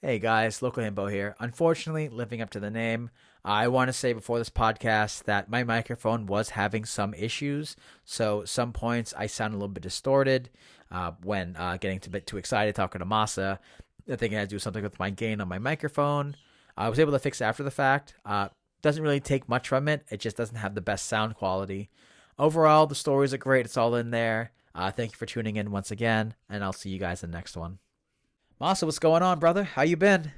Hey guys, Local Himbo here. Unfortunately, living up to the name, I want to say before this podcast that my microphone was having some issues. So some points I sound a little bit distorted when getting a bit too excited talking to Masa. I think I had to do something with my gain on my microphone. I was able to fix it after the fact. Doesn't really take much from it. It just doesn't have the best sound quality. Overall, the stories are great. It's all in there. Thank you for tuning in once again, and I'll see you guys in the next one. Masa, what's going on, brother? How you been?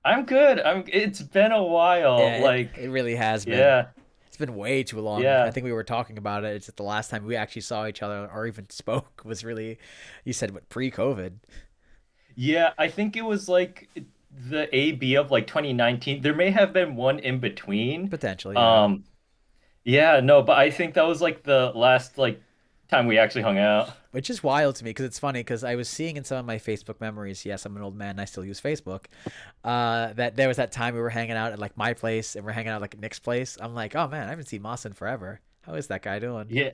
I'm good. It's been a while. Yeah, it really has been. Yeah, It's been way too long. I yeah, think we were talking about it. It's just the last time we actually saw each other or even spoke was really, you said, what, pre-COVID? yeah. I think it was like the AB of like 2019. There may have been one in between. Potentially, yeah. Um, yeah, no, but I think that was like the last like time we actually hung out. Which is wild to me because it's funny because I was seeing in some of my Facebook memories, yes, I'm an old man, and I still use Facebook, that there was that time we were hanging out at like my place and we're hanging out like at Nick's place. I'm like, oh man, I haven't seen Moss in forever. How is that guy doing? Yeah,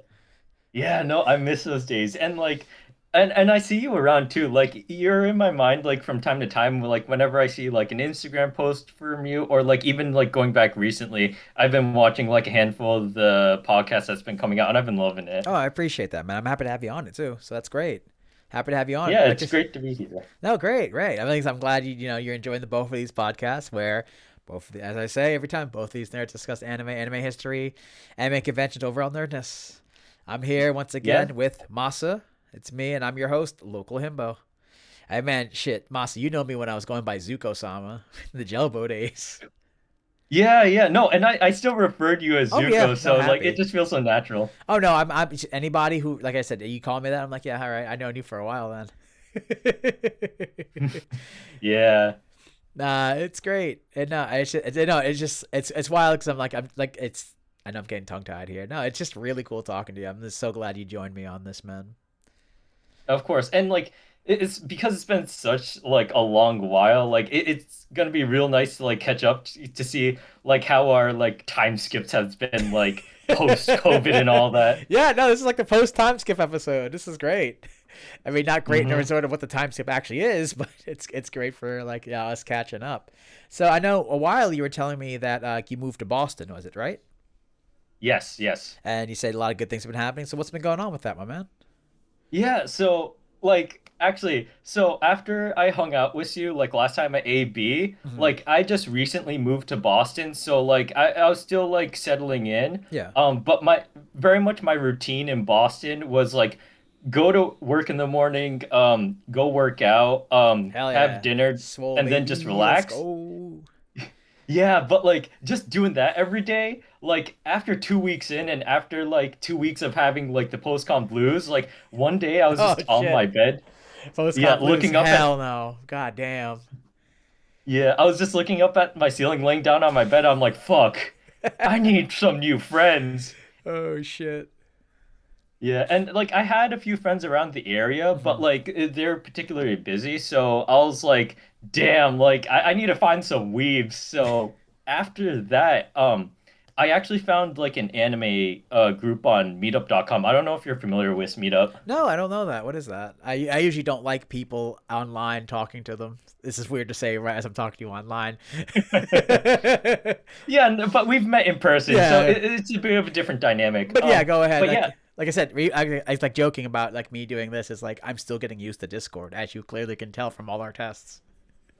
yeah, no, I miss those days. And like and I see you around too. Like you're in my mind like from time to time like whenever I see like an Instagram post from you or like even like going back recently, I've been watching like a handful of the podcasts that's been coming out and I've been loving it. Oh, I appreciate that, man. I'm happy to have you on it too. So that's great. Happy to have you on. Yeah, Like it's this. great to be here. No, great, great. I'm glad you're enjoying the both of these podcasts where as I say every time, both of these nerds discuss anime history, anime conventions, overall nerdness. I'm here once Yeah. again with Masa. It's me, and I'm your host, Local Himbo. Hey man, shit, Masa, you know me when I was going by Zuko-sama, the Jelbo days. Yeah, yeah. No, and I still refer to you as Oh yeah, Zuko, no, so like it happy. just feels so natural. Oh no, I'm anybody who, like I said, you call me that, I'm like, yeah, all right, I known you for a while then. Yeah. Nah, it's great. And no, it's wild because I'm like it's. I know I'm getting tongue tied here. No, it's just really cool talking to you. I'm just so glad you joined me on this, man. Of course. And like it's because it's been such like a long while, like it's gonna be real nice to like catch up to see like how our like time skips has been like post COVID and all that. Yeah, no, this is like the post time skip episode. This is great. I mean, not great in the Hmm. resort of what the time skip actually is, but it's great for like yeah us catching up. So I know a while you were telling me that you moved to Boston, was it right? Yes, yes. And you said a lot of good things have been happening. So what's been going on with that, my man? Yeah, so like actually, so after I hung out with you like last time at AB, Hmm. like I just recently moved to Boston, so like I was still like settling in. Yeah. But my very much my routine in Boston was like go to work in the morning, go work out, Hell have yeah. dinner, Swole and then just baby. Let's relax. go. Yeah, but like just doing that every day, like after 2 weeks in and after like 2 weeks of having like the post-com blues, like one day I was Oh just on my shit. bed, yeah, Postcon blues. looking up at Hell no. God damn. yeah, I was just looking up at my ceiling, laying down on my bed. I'm like, fuck, I need some new friends. Oh shit. Yeah, and like I had a few friends around the area, but Hmm. like they're particularly busy, so I was like, damn, like I need to find some weaves. So after that, I actually found like an anime group on Meetup.com. I don't know if you're familiar with Meetup. No, I don't know that. What is that? I usually don't like people online talking to them. This is weird to say right as I'm talking to you online. Yeah, but we've met in person, so Yeah. it's a bit of a different dynamic. But yeah, go ahead. But yeah, Like I said, I was like joking about like me doing this is like I'm still getting used to Discord, as you clearly can tell from all our tests.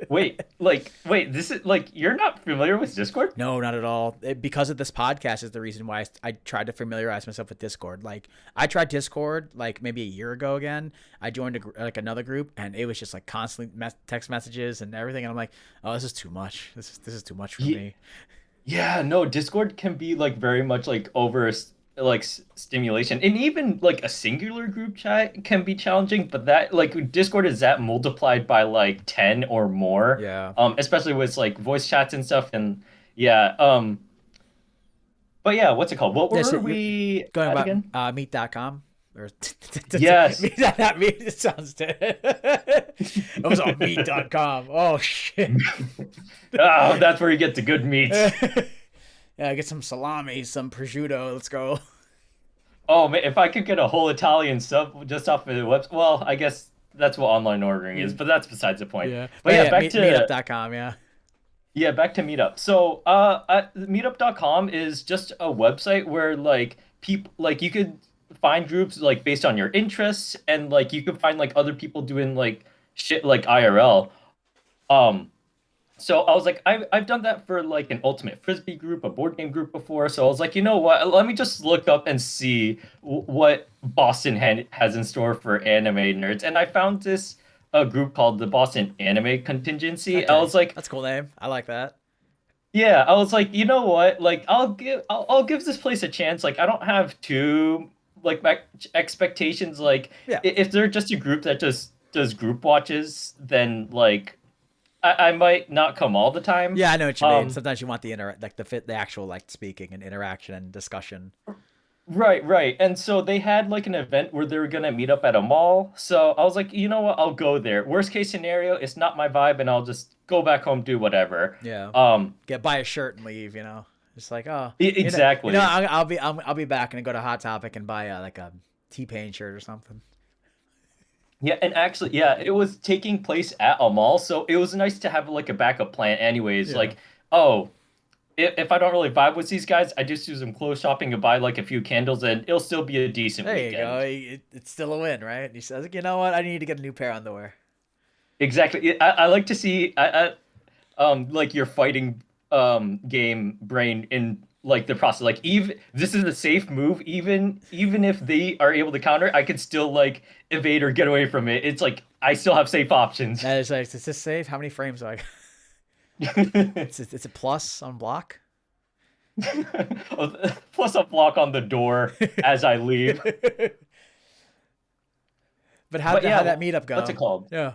wait, this is like you're not familiar with Discord? No, not at all. Because of this podcast is the reason why I tried to familiarize myself with Discord. Like I tried Discord like maybe a year ago again. I joined like another group and it was just like constantly text messages and everything. And I'm like, oh, this is too much. This is too much for me. Yeah, no, Discord can be like very much like like stimulation. And even like a singular group chat can be challenging, but that like Discord is that multiplied by like 10 or more. Yeah. Especially with like voice chats and stuff and yeah, but yeah, what's it called? What Yeah, so were you're we going at about again? meet.com or Yes. meet not meet it sounds it was on meet.com. Oh shit. Oh, that's where you get the good meats. Yeah, get some salami, some prosciutto. Let's go. Oh man, if I could get a whole Italian sub just off of the website, well, I guess that's what online ordering is, Yeah. but that's besides the point. Yeah. But But yeah, yeah, meetup.com, yeah. back to Meetup. So, meetup.com is just a website where like people like you could find groups like based on your interests, and like you could find like other people doing like shit like IRL. Um, so I was like, I've done that for like an ultimate frisbee group, a board game group before. So I was like, you know what? Let me just look up and see what Boston has in store for anime nerds. And I found this a group called the Boston Anime Contingency. I Okay. was like, That's a cool name. I like that. yeah, I was like, you know what? Like, I'll give this place a chance. Like, I don't have too like my expectations. Like, Yeah. if they're just a group that just does group watches, then like I might not come all the time. Yeah, I know what you mean. Um, Sometimes you want the actual like speaking and interaction and discussion. right, right. And so they had like an event where they were gonna meet up at a mall. So I was like, you know what? I'll go there. Worst case scenario, it's not my vibe, and I'll just go back home, do whatever. Yeah. Um, Get buy a shirt and leave, Just like, oh, exactly. I'll be back and go to Hot Topic and buy like a T-Pain shirt or something. Yeah, and actually, yeah, it was taking place at a mall, so it was nice to have like a backup plan. Anyways, Yeah. like, oh, if I don't really vibe with these guys, I just do some clothes shopping and buy like a few candles, and it'll still be a decent There you go. weekend. It's still a win, right? And he says, you know what? I need to get a new pair of underwear. Exactly. I like to see like your fighting game brain in like the process. Like even this is a safe move. Even if they are able to counter, I could still like evade or get away from it. It's like I still have safe options. That is like, is this safe? How many frames do I? It's a plus on block. Plus a block on the door as I leave. But But how'd yeah, that meetup what's it go? called? Yeah.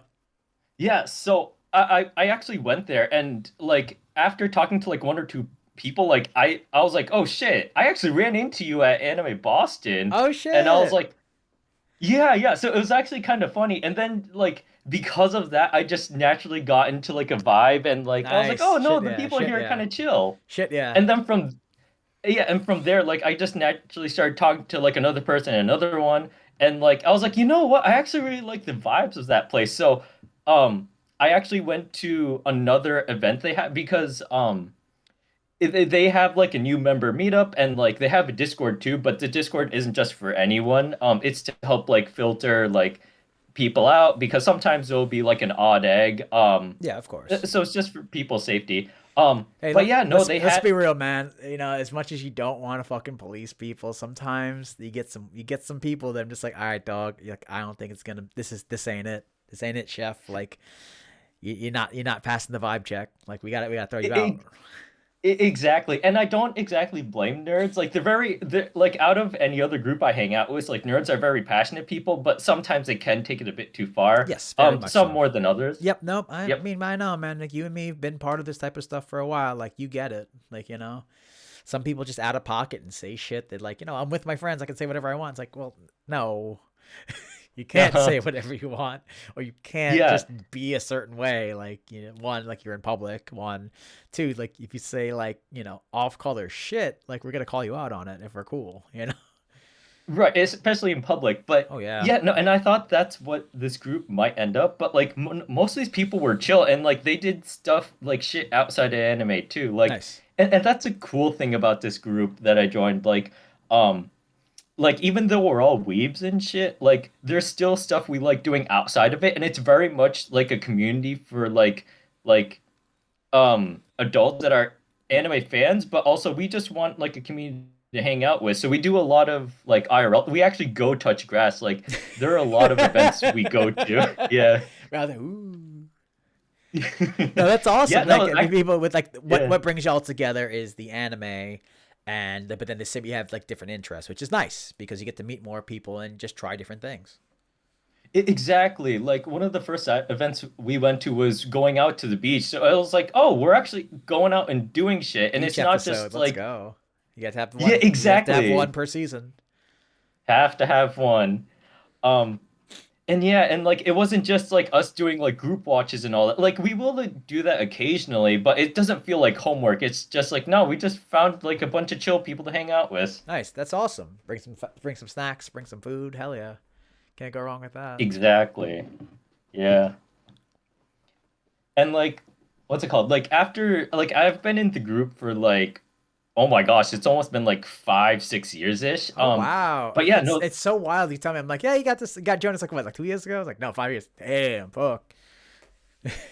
Yeah, so I actually went there, and like after talking to like one or two people, like I was like, oh shit, I actually ran into you at Anime Boston, Oh and I was shit. like, yeah, yeah. So it was actually kind of funny, and then like because of that, I just naturally got into like a vibe, and like I was like, Nice. oh no, Shit the yeah. people Shit here are kind yeah. of chill, Shit yeah. and then from yeah, and from there, like I just naturally started talking to like another person, and another one, and like I was like, you know what? I actually really like the vibes of that place. So, um, I actually went to another event they had because they have like a new member meetup, and like they have a Discord too, but the Discord isn't just for anyone. It's to help like filter like people out because sometimes there'll be like an odd egg. Yeah, of course. So it's just for people's safety. Hey, But yeah, no, they let's be had. real, man. As much as you don't want to fucking police people, sometimes you get some people that I'm just like, all right, dog. Like, I don't think it's gonna. This ain't it. This ain't it, chef. Like, you're not passing the vibe check. Like, we gotta throw you out. Exactly. And I don't exactly blame nerds. Like they're like out of any other group I hang out with, like nerds are very passionate people, but sometimes they can take it a bit too far. Yes, very much Some so. more than others. Yep. Nope. I Yep. mean, I know, man. Like you and me have been part of this type of stuff for a while. Like you get it. Like some people just out of pocket and say shit that like I'm with my friends. I can say whatever I want. It's like, well, no. You can't say whatever you want, or you can't Yeah. just be a certain way. Like, one, like you're in public. One, two, like if you say like, off color shit, like we're gonna call you out on it if we're cool. Right, especially in public. But Oh yeah, yeah, no, and I thought that's what this group might end up. But like most of these people were chill, and like they did stuff like shit outside of anime too. Like, nice. and that's a cool thing about this group that I joined. Um, like even though we're all weebs and shit, like there's still stuff we like doing outside of it, and it's very much like a community for like adults that are anime fans, but also we just want like a community to hang out with. So we do a lot of like IRL. We actually go touch grass. Like there are a lot of events we go to. Yeah. Rather, ooh. No, that's Yeah, awesome. Like, no, I mean, people with like yeah. what brings y'all together is the anime, but then the sim you have like different interests, which is nice because you get to meet more people and just try different things. Exactly. Like one of the first events we went to was going out to the beach. So I was like, "Oh, we're actually going out and doing shit." And Beach it's not episode, just let's like, go. You got to have yeah, one. You have to have one exactly. per season. Have to have one. Um, and yeah, and like it wasn't just like us doing like group watches and all that. Like we will like, do that occasionally, but it doesn't feel like homework. It's just like, no, we just found like a bunch of chill people to hang out with. Nice. That's awesome. Bring some snacks. Bring some food. Hell yeah. Can't go wrong with that. Exactly. Yeah. And like, what's it called? Like after like I've been in the group for like, oh my gosh, it's almost been like 5, 6 years ish. Oh wow, But yeah, it's no, it's so wild. You tell me, I'm like, yeah, you got this, you got Jonas like what, like 2 years ago? I was like, no, 5 years. Damn, fuck.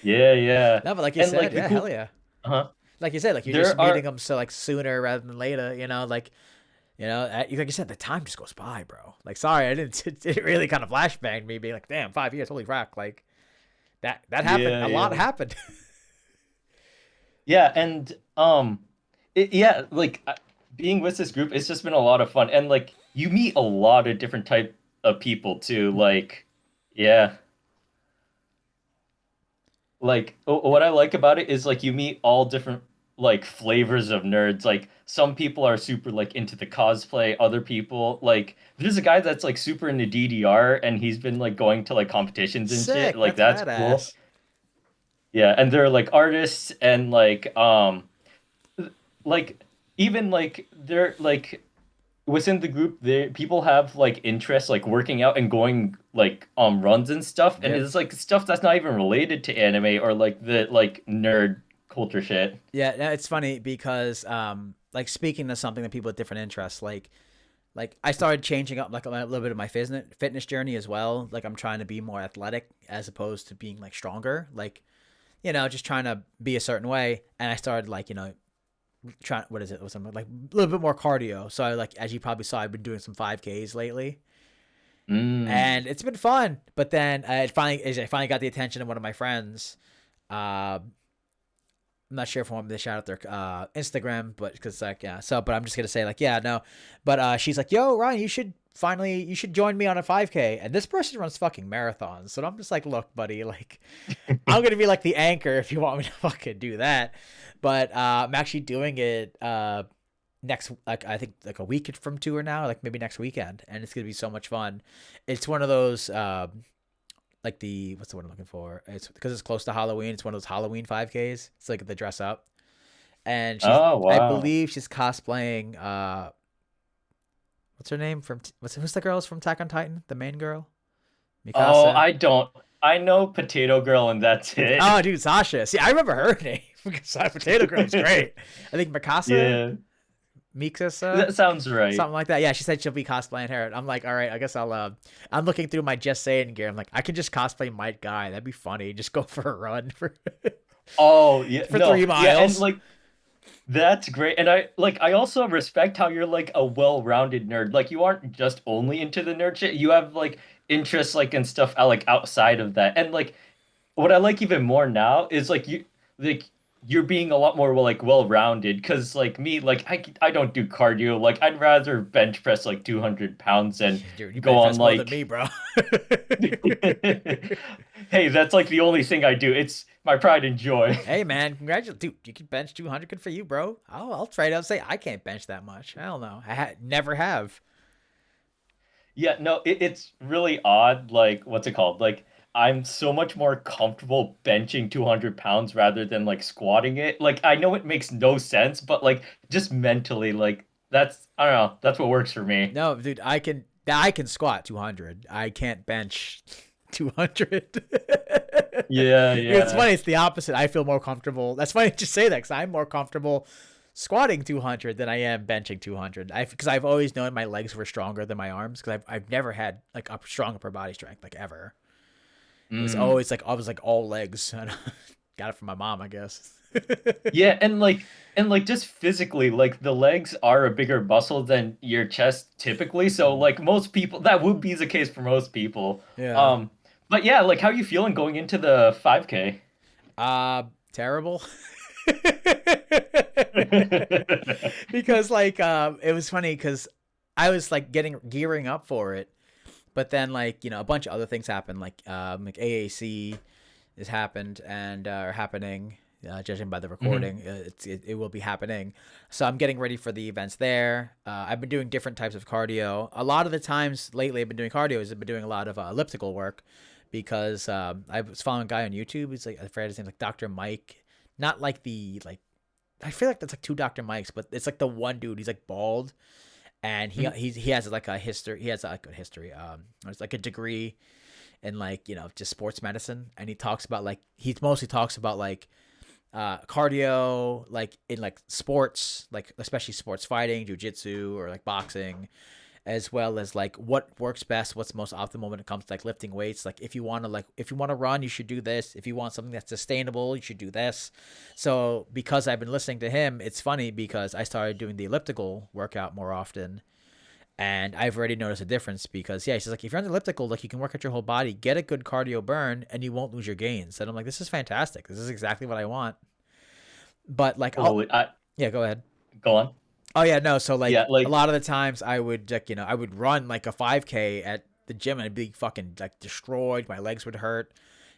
yeah, yeah. No, but like you And said, like the yeah, hell cool, yeah. uh-huh. Like you said, like you're just There meeting are them so like sooner rather than later. Like like you said, the time just goes by, bro. Like, sorry, I didn't. It really kind of flashbanged me, being like, damn, 5 years, holy fuck, like that happened. yeah, A lot yeah. happened. Yeah, and like being with this group, it's just been a lot of fun. And like you meet a lot of different type of people too. Like, yeah. Like what I like about it is like you meet all different like flavors of nerds. Like some people are super like into the cosplay, other people like there's a guy that's like super into DDR and he's been like going to like competitions and shit. Sick. Like That's that's cool. badass. Yeah, and they're like artists and like even like they're like within the group there people have like interests like working out and going like runs and stuff and Yep. it's like stuff that's not even related to anime or like the like nerd culture shit. Yeah, no, it's funny because like speaking of something that people with different interests, like I started changing up like a little bit of my fitness journey as well. Like I'm trying to be more athletic as opposed to being like stronger. Like just trying to be a certain way. And I started like trying, what is it? Was like a little bit more cardio. So I like, as you probably saw, I've been doing some 5Ks lately, Mm. and it's been fun. But then I finally got the attention of one of my friends. Uh, I'm not sure if I want me to shout out their Instagram, but because like yeah, so but I'm just gonna say like yeah no, but she's like, yo Ryan, you should join me on a 5K, and this person runs fucking marathons, so I'm just like, look buddy, like I'm gonna be like the anchor if you want me to fucking do that, but I'm actually doing it next, like I think like a week from tour now, like maybe next weekend, and it's gonna be so much fun. It's one of those like the what's the word I'm looking for? It's because it's close to Halloween. It's one of those Halloween 5Ks. It's like the dress up, and Oh I wow. believe she's cosplaying. What's her name from? Who's the girls from Attack on Titan? The main girl, Oh, Mikasa. I know Potato Girl and that's it. Oh, dude, Sasha. See, I remember her name because Potato Girl is great. I think Mikasa, Yeah, Mikasa, that sounds right. something like that. Yeah, she said she'll be cosplaying her. I'm like, all right, I guess I'll. I'm looking through my Just Saying gear. I'm like, I can just cosplay Might Guy. That'd be funny. Just go for a run for Oh yeah, for no, three yeah, and miles. like that's great. And I also respect how you're like a well-rounded nerd. Like you aren't just only into the nerd shit. You have like interests like and stuff like outside of that. And like what I like even more now is like you're being a lot more like well-rounded because like me like I don't do cardio. Like I'd rather bench press like 200 pounds and Dude, you go bench on press more than like me, bro. hey, that's like the only thing I do. It's my pride and joy. Hey man, congratulations, dude. You can bench 200. Good for you, bro. I'll trade. I'll say I can't bench that much. Hell no. Never have. Yeah, no, it's really odd. Like, what's it called? Like, I'm so much more comfortable benching 200 pounds rather than like squatting it. Like, I know it makes no sense, but like, just mentally, like, I don't know, that's what works for me. No, dude. I can squat 200. I can't bench 200. Yeah, It's yeah. funny. It's the opposite. I feel more comfortable. That's funny to say that because I'm more comfortable squatting 200 than I am benching 200. Because I've always known my legs were stronger than my arms because I've never had like a strong upper body strength like ever. It was Mm. always like I was like all legs. Got it from my mom, I guess. Yeah, and like just physically, like the legs are a bigger muscle than your chest typically. So like most people, that would be the case for most people. Yeah. Um, but yeah, like how you feeling going into the 5K? Terrible. Because like it was funny because I was like gearing up for it, but then like a bunch of other things happened, like AAC has happened and are happening. Judging by the Mhm. recording, it will be happening. So I'm getting ready for the events there. I've been doing different types of cardio. A lot of the times lately, I've been doing cardio. I've been doing a lot of elliptical work because I was following a guy on YouTube. He's like, I forget his name, like Dr. Mike. Not like the like. I feel like that's like two Dr. Mikes, but it's like the one dude. He's like bald, and he has like a history. He has a good history. It's like a degree in like just sports medicine, and he mostly talks about like cardio, like in like sports, like especially sports fighting, jujitsu, or like boxing, as well as like what works best, what's most optimal when it comes to like lifting weights. Like if you want to run, you should do this. If you want something that's sustainable, you should do this. So because I've been listening to him, it's funny because I started doing the elliptical workout more often, and I've already noticed a difference because he's like, if you're on the elliptical, like you can work out your whole body, get a good cardio burn, and you won't lose your gains. And I'm like, this is fantastic. This is exactly what I want. But like, yeah, go ahead. Go on. Oh yeah, no. So like, Yeah, a like lot of the times I would like, I would run like a 5K at the gym and I'd be fucking like destroyed. My legs would hurt.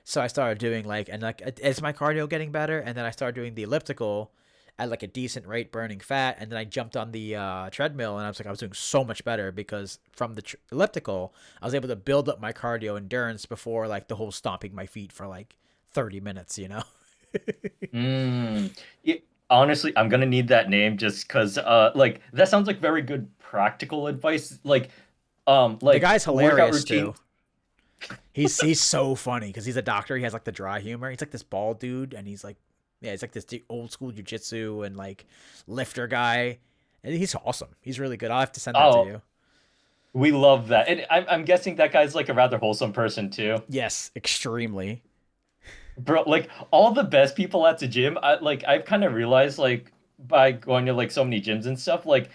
So I started doing like, and like, is my cardio getting better? And then I started doing the elliptical at like a decent rate, burning fat. And then I jumped on the treadmill, and I was doing so much better because from the elliptical, I was able to build up my cardio endurance before like the whole stomping my feet for like 30 minutes, mm, yeah, honestly, I'm gonna need that name just because like that sounds like very good practical advice. The Like guy's workout hilarious routine. too. He's so funny because he's a doctor. He has like the dry humor. He's like this bald dude, and he's like, yeah, he's like this old school jujitsu and like lifter guy, and he's awesome. He's really good. I'll have to send that to Oh, you. we love that. And I'm guessing that guy's like a rather wholesome person too. Yes, extremely. Bro, like all the best people at the gym, I've kind of realized like by going to like so many gyms and stuff, like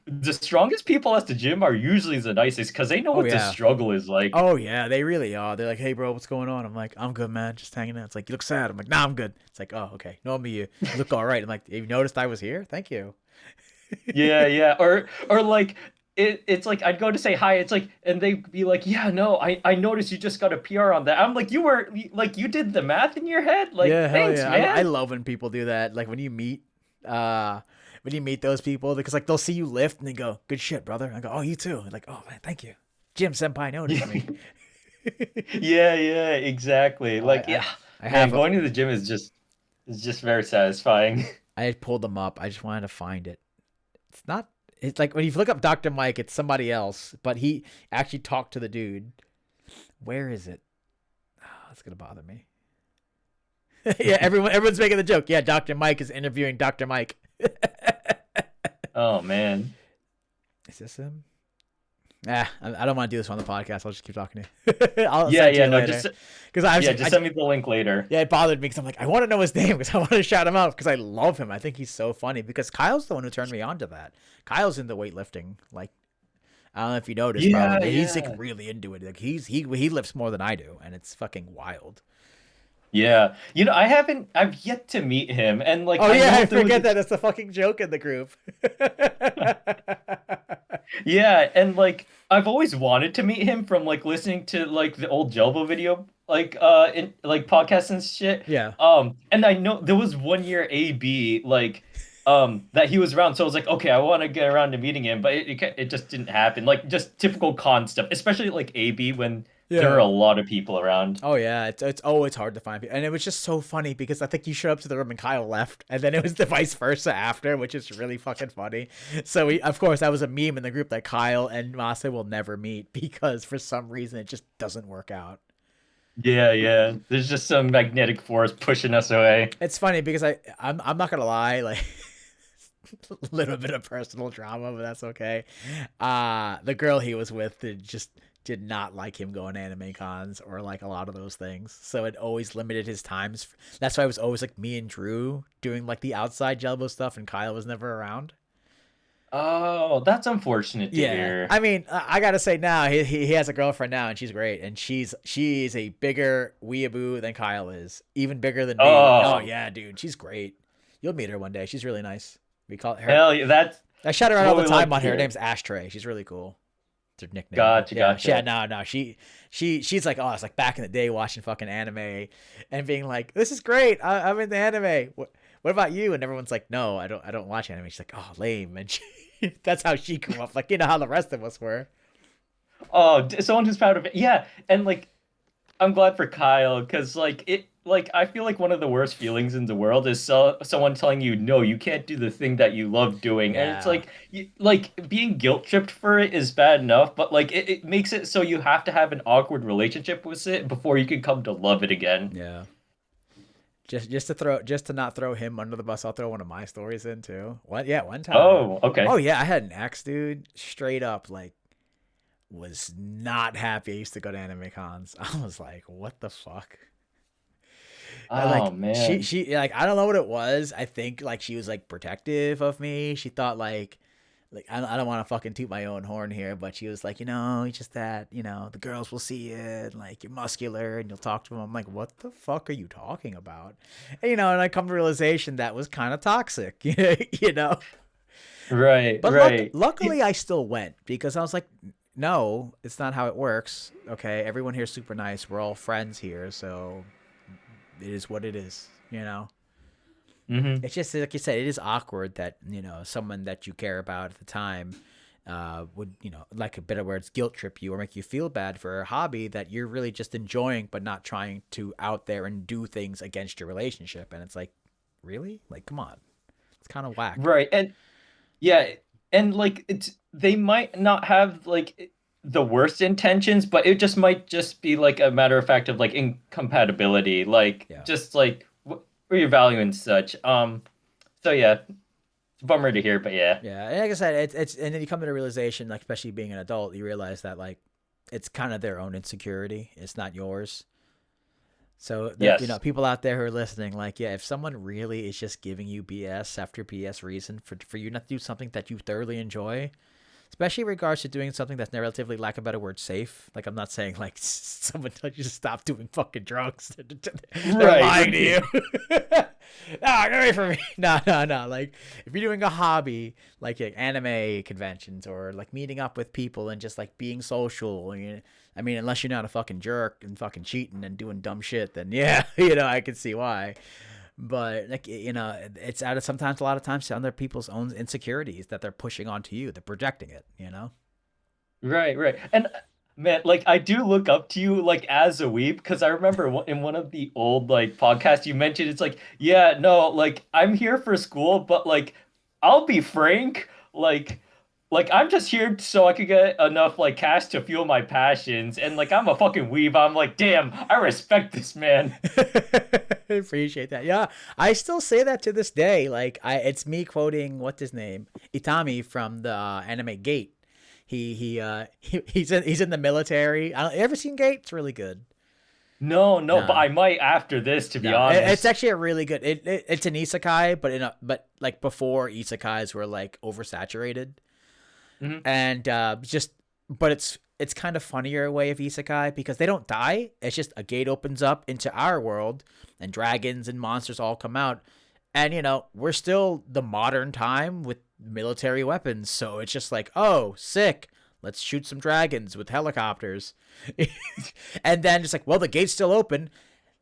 the strongest people at the gym are usually the nicest because they know Oh what the yeah. struggle is like. Oh yeah, they really are. They're like, hey bro, what's going on? I'm like, I'm good, man. Just hanging out. It's like, you look sad. I'm like, nah, I'm good. It's like, oh okay. Normally you look all right. I'm like, you noticed I was here? Thank you. Yeah, yeah. Or like it's like I'd go to say hi, it's like and they'd be like, "Yeah, no, I noticed you just got a PR on that." I'm like, "You were like you did the math in your head?" Like, Yeah, hell "Thanks, yeah. I man." love when people do that. Like when you meet those people, because like they'll see you lift and they go, good shit, brother. I go, oh, you too. And like, oh man, thank you. Jim Senpai noticed me. Yeah, yeah, exactly. I, Like, yeah, I, I man, have, going to the gym is just very satisfying. I had pulled them up. I just wanted to find it. It's not, it's like when you look up Dr. Mike, it's somebody else, but he actually talked to the dude. Where is it? Oh, it's going to bother me. Yeah, everyone's making the joke. Yeah, Dr. Mike is interviewing Dr. Mike. Oh man. Is this him? I don't want to do this on the podcast. I'll just keep talking to you. I'll Yeah, send yeah, you no, later. Because just send me the link later. yeah, it bothered me because I'm like, I want to know his name because I want to shout him out because I love him. I think he's so funny because Kyle's the one who turned me on to that. Kyle's into weightlifting. Like, I don't know if you noticed, Yeah, probably. He's like yeah. really into it. Like he lifts more than I do, and it's fucking wild. Yeah. I've yet to meet him and like Oh I yeah, know I there was forget that. That's the fucking joke in the group. yeah, and like I've always wanted to meet him from like listening to like the old Jelbo video in like podcasts and shit. Yeah. And I know there was one year AB that he was around, so I was like, okay, I want to get around to meeting him, but it just didn't happen. Like just typical con stuff, especially like AB when there are Yeah. a lot of people around. Oh yeah, it's hard to find people, and it was just so funny because I think you showed up to the room and Kyle left, and then it was the vice versa after, which is really fucking funny. So of course, that was a meme in the group that Kyle and Masa will never meet because for some reason it just doesn't work out. Yeah, yeah. There's just some magnetic force pushing us away. It's funny because I'm not gonna lie, like a little bit of personal drama, but that's okay. The girl he was with just did not like him going to anime cons or like a lot of those things. So it always limited his times. That's why it was always like me and Drew doing like the outside Jelbo stuff and Kyle was never around. Oh, that's unfortunate to Yeah. hear. I mean, I got to say now he has a girlfriend now and she's great. And she's a bigger weeaboo than Kyle is. Even bigger than me. Oh Oh, yeah, dude. She's great. You'll meet her one day. She's really nice. We call her, hell yeah, that's I shout her out all what the we time like on to her. Her hear. name's Ashtray. She's really cool. It's her nickname. But Gotcha, yeah, gotcha. no. She's like, oh, it's like back in the day watching fucking anime and being like, this is great. I'm into anime. What about you? And everyone's like, no, I don't watch anime. She's like, oh, lame. And that's how she grew up. Like, how the rest of us were. Oh, someone who's proud of it. Yeah, and like I'm glad for Kyle because like like I feel like one of the worst feelings in the world is someone telling you no, you can't do the thing that you love doing, and it's Yeah. like like being guilt tripped for it is bad enough, but like it makes it so you have to have an awkward relationship with it before you can come to love it again. Yeah. Just to not throw him under the bus, I'll throw one of my stories in too. One time. Oh, okay. Oh yeah, I had an ex dude straight up like was not happy I used to go to anime cons. I was like, what the fuck? Oh man. She like I don't know what it was. I think like she was like protective of me. She thought like I don't want to fucking toot my own horn here, but she was like, it's just that the girls will see it, like you're muscular and you'll talk to them. I'm like, what the fuck are you talking about? And I come to realization that was kind of toxic, you know. Right, But right. luckily, I still went because I was like, no, it's not how it works. Okay, everyone here's super nice. We're all friends here, so it is what it is. Hmm. It's just like you said, it is awkward that someone that you care about at the time would like a better words guilt trip you or make you feel bad for a hobby that you're really just enjoying but not trying to out there and do things against your relationship. And it's like, really, like, come on, it's kind of whack. Right. And yeah, and like they might not have like the worst intentions, but it just might just be like a matter of fact of like incompatibility, like Yeah. just like where your value and such. So yeah, it's a bummer to hear, but yeah. Yeah, and like I said, it's and then you come to the realization, like especially being an adult, you realize that like it's kind of their own insecurity. It's not yours. So that Yes. people out there who are listening, like, yeah, if someone really is just giving you BS after BS reason for you not to do something that you thoroughly enjoy, especially in regards to doing something that's relatively, lack of a better word, safe. Like I'm not saying like someone tells you to stop doing fucking drugs. They're Right, lying to right. you. No, get away from me. No, no, no. Like if you're doing a hobby like anime conventions or like meeting up with people and just like being social, I mean, unless you're not a fucking jerk and fucking cheating and doing dumb shit, then yeah, I can see why. But like it's out of sometimes a lot of times other people's own insecurities that they're pushing onto you. They're projecting it. Right, right. And man, like I do look up to you like as a weeb because I remember in one of the old like podcasts you mentioned it's like, yeah, no, like I'm here for school, but like I'll be frank, like I'm just here so I could get enough like cash to fuel my passions. And like I'm a fucking weeb. I'm like, damn, I respect this man. I appreciate that. Yeah, I still say that to this day. Like it's me quoting what's his name, Itami from the anime Gate. He's in the military. You ever seen Gate? It's really good. No, no, but Nah, I might after this, to be no, it's honest. actually a really good. It's an isekai, but like before isekais were like oversaturated, Hmm. and just but it's kind of funnier way of isekai because they don't die. It's just a gate opens up into our world, and dragons and monsters all come out, and we're still the modern time with military weapons, so it's just like, oh, sick. Let's shoot some dragons with helicopters. And then it's like, well, the gate's still open.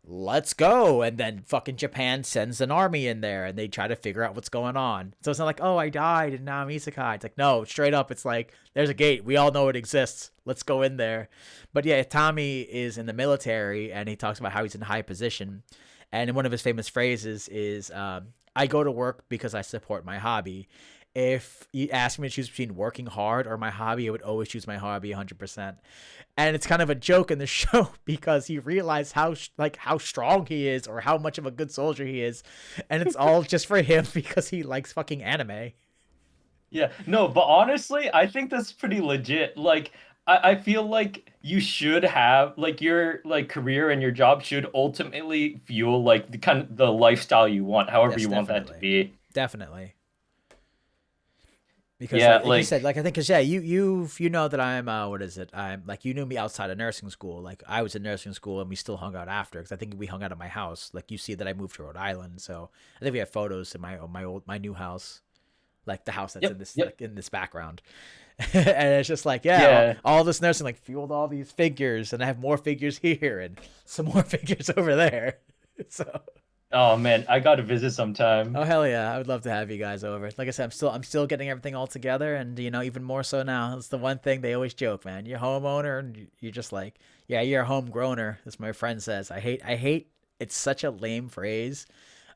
Let's go. And then fucking Japan sends an army in there and they try to figure out what's going on. So it's not like, oh, I died and now I'm isekai. It's like, no, straight up, it's like, there's a gate. We all know it exists. Let's go in there. But yeah, Tommy is in the military and he talks about how he's in a high position. And one of his famous phrases is, I go to work because I support my hobby. If you ask me to choose between working hard or my hobby, I would always choose my hobby 100%. And it's kind of a joke in the show because you realize how strong he is or how much of a good soldier he is, and it's all just for him because he likes fucking anime. Yeah, no, but honestly, I think that's pretty legit. Like, I feel like you should have like your like career and your job should ultimately fuel like the kind of the lifestyle you want, however Yes, you want that to definitely, be. definitely. Because Yeah, like you said, like like I think because yeah, you know that I'm what is it? I'm like you knew me outside of nursing school. Like I was in nursing school and we still hung out after because I think we hung out at my house. Like you see that I moved to Rhode Island, so I think we have photos in my new house, like the house that's yep, in this yep. like in this background. And it's just like yeah, Yeah. all this nursing like fueled all these figures, and I have more figures here and some more figures over there. So Oh man, I got to visit sometime. oh hell yeah, I would love to have you guys over. Like I said, I'm still getting everything all together, and even more so now. It's the one thing they always joke, man. You're a homeowner, and you're just like, yeah, you're a homegrowner, as my friend says. I hate it's such a lame phrase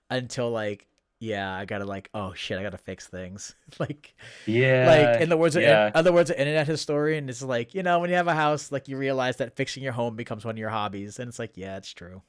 until like, yeah, I gotta like, oh shit, I gotta fix things. Like Yeah, yeah. other words, an internet historian is like, when you have a house, like you realize that fixing your home becomes one of your hobbies, and it's like, yeah, it's true.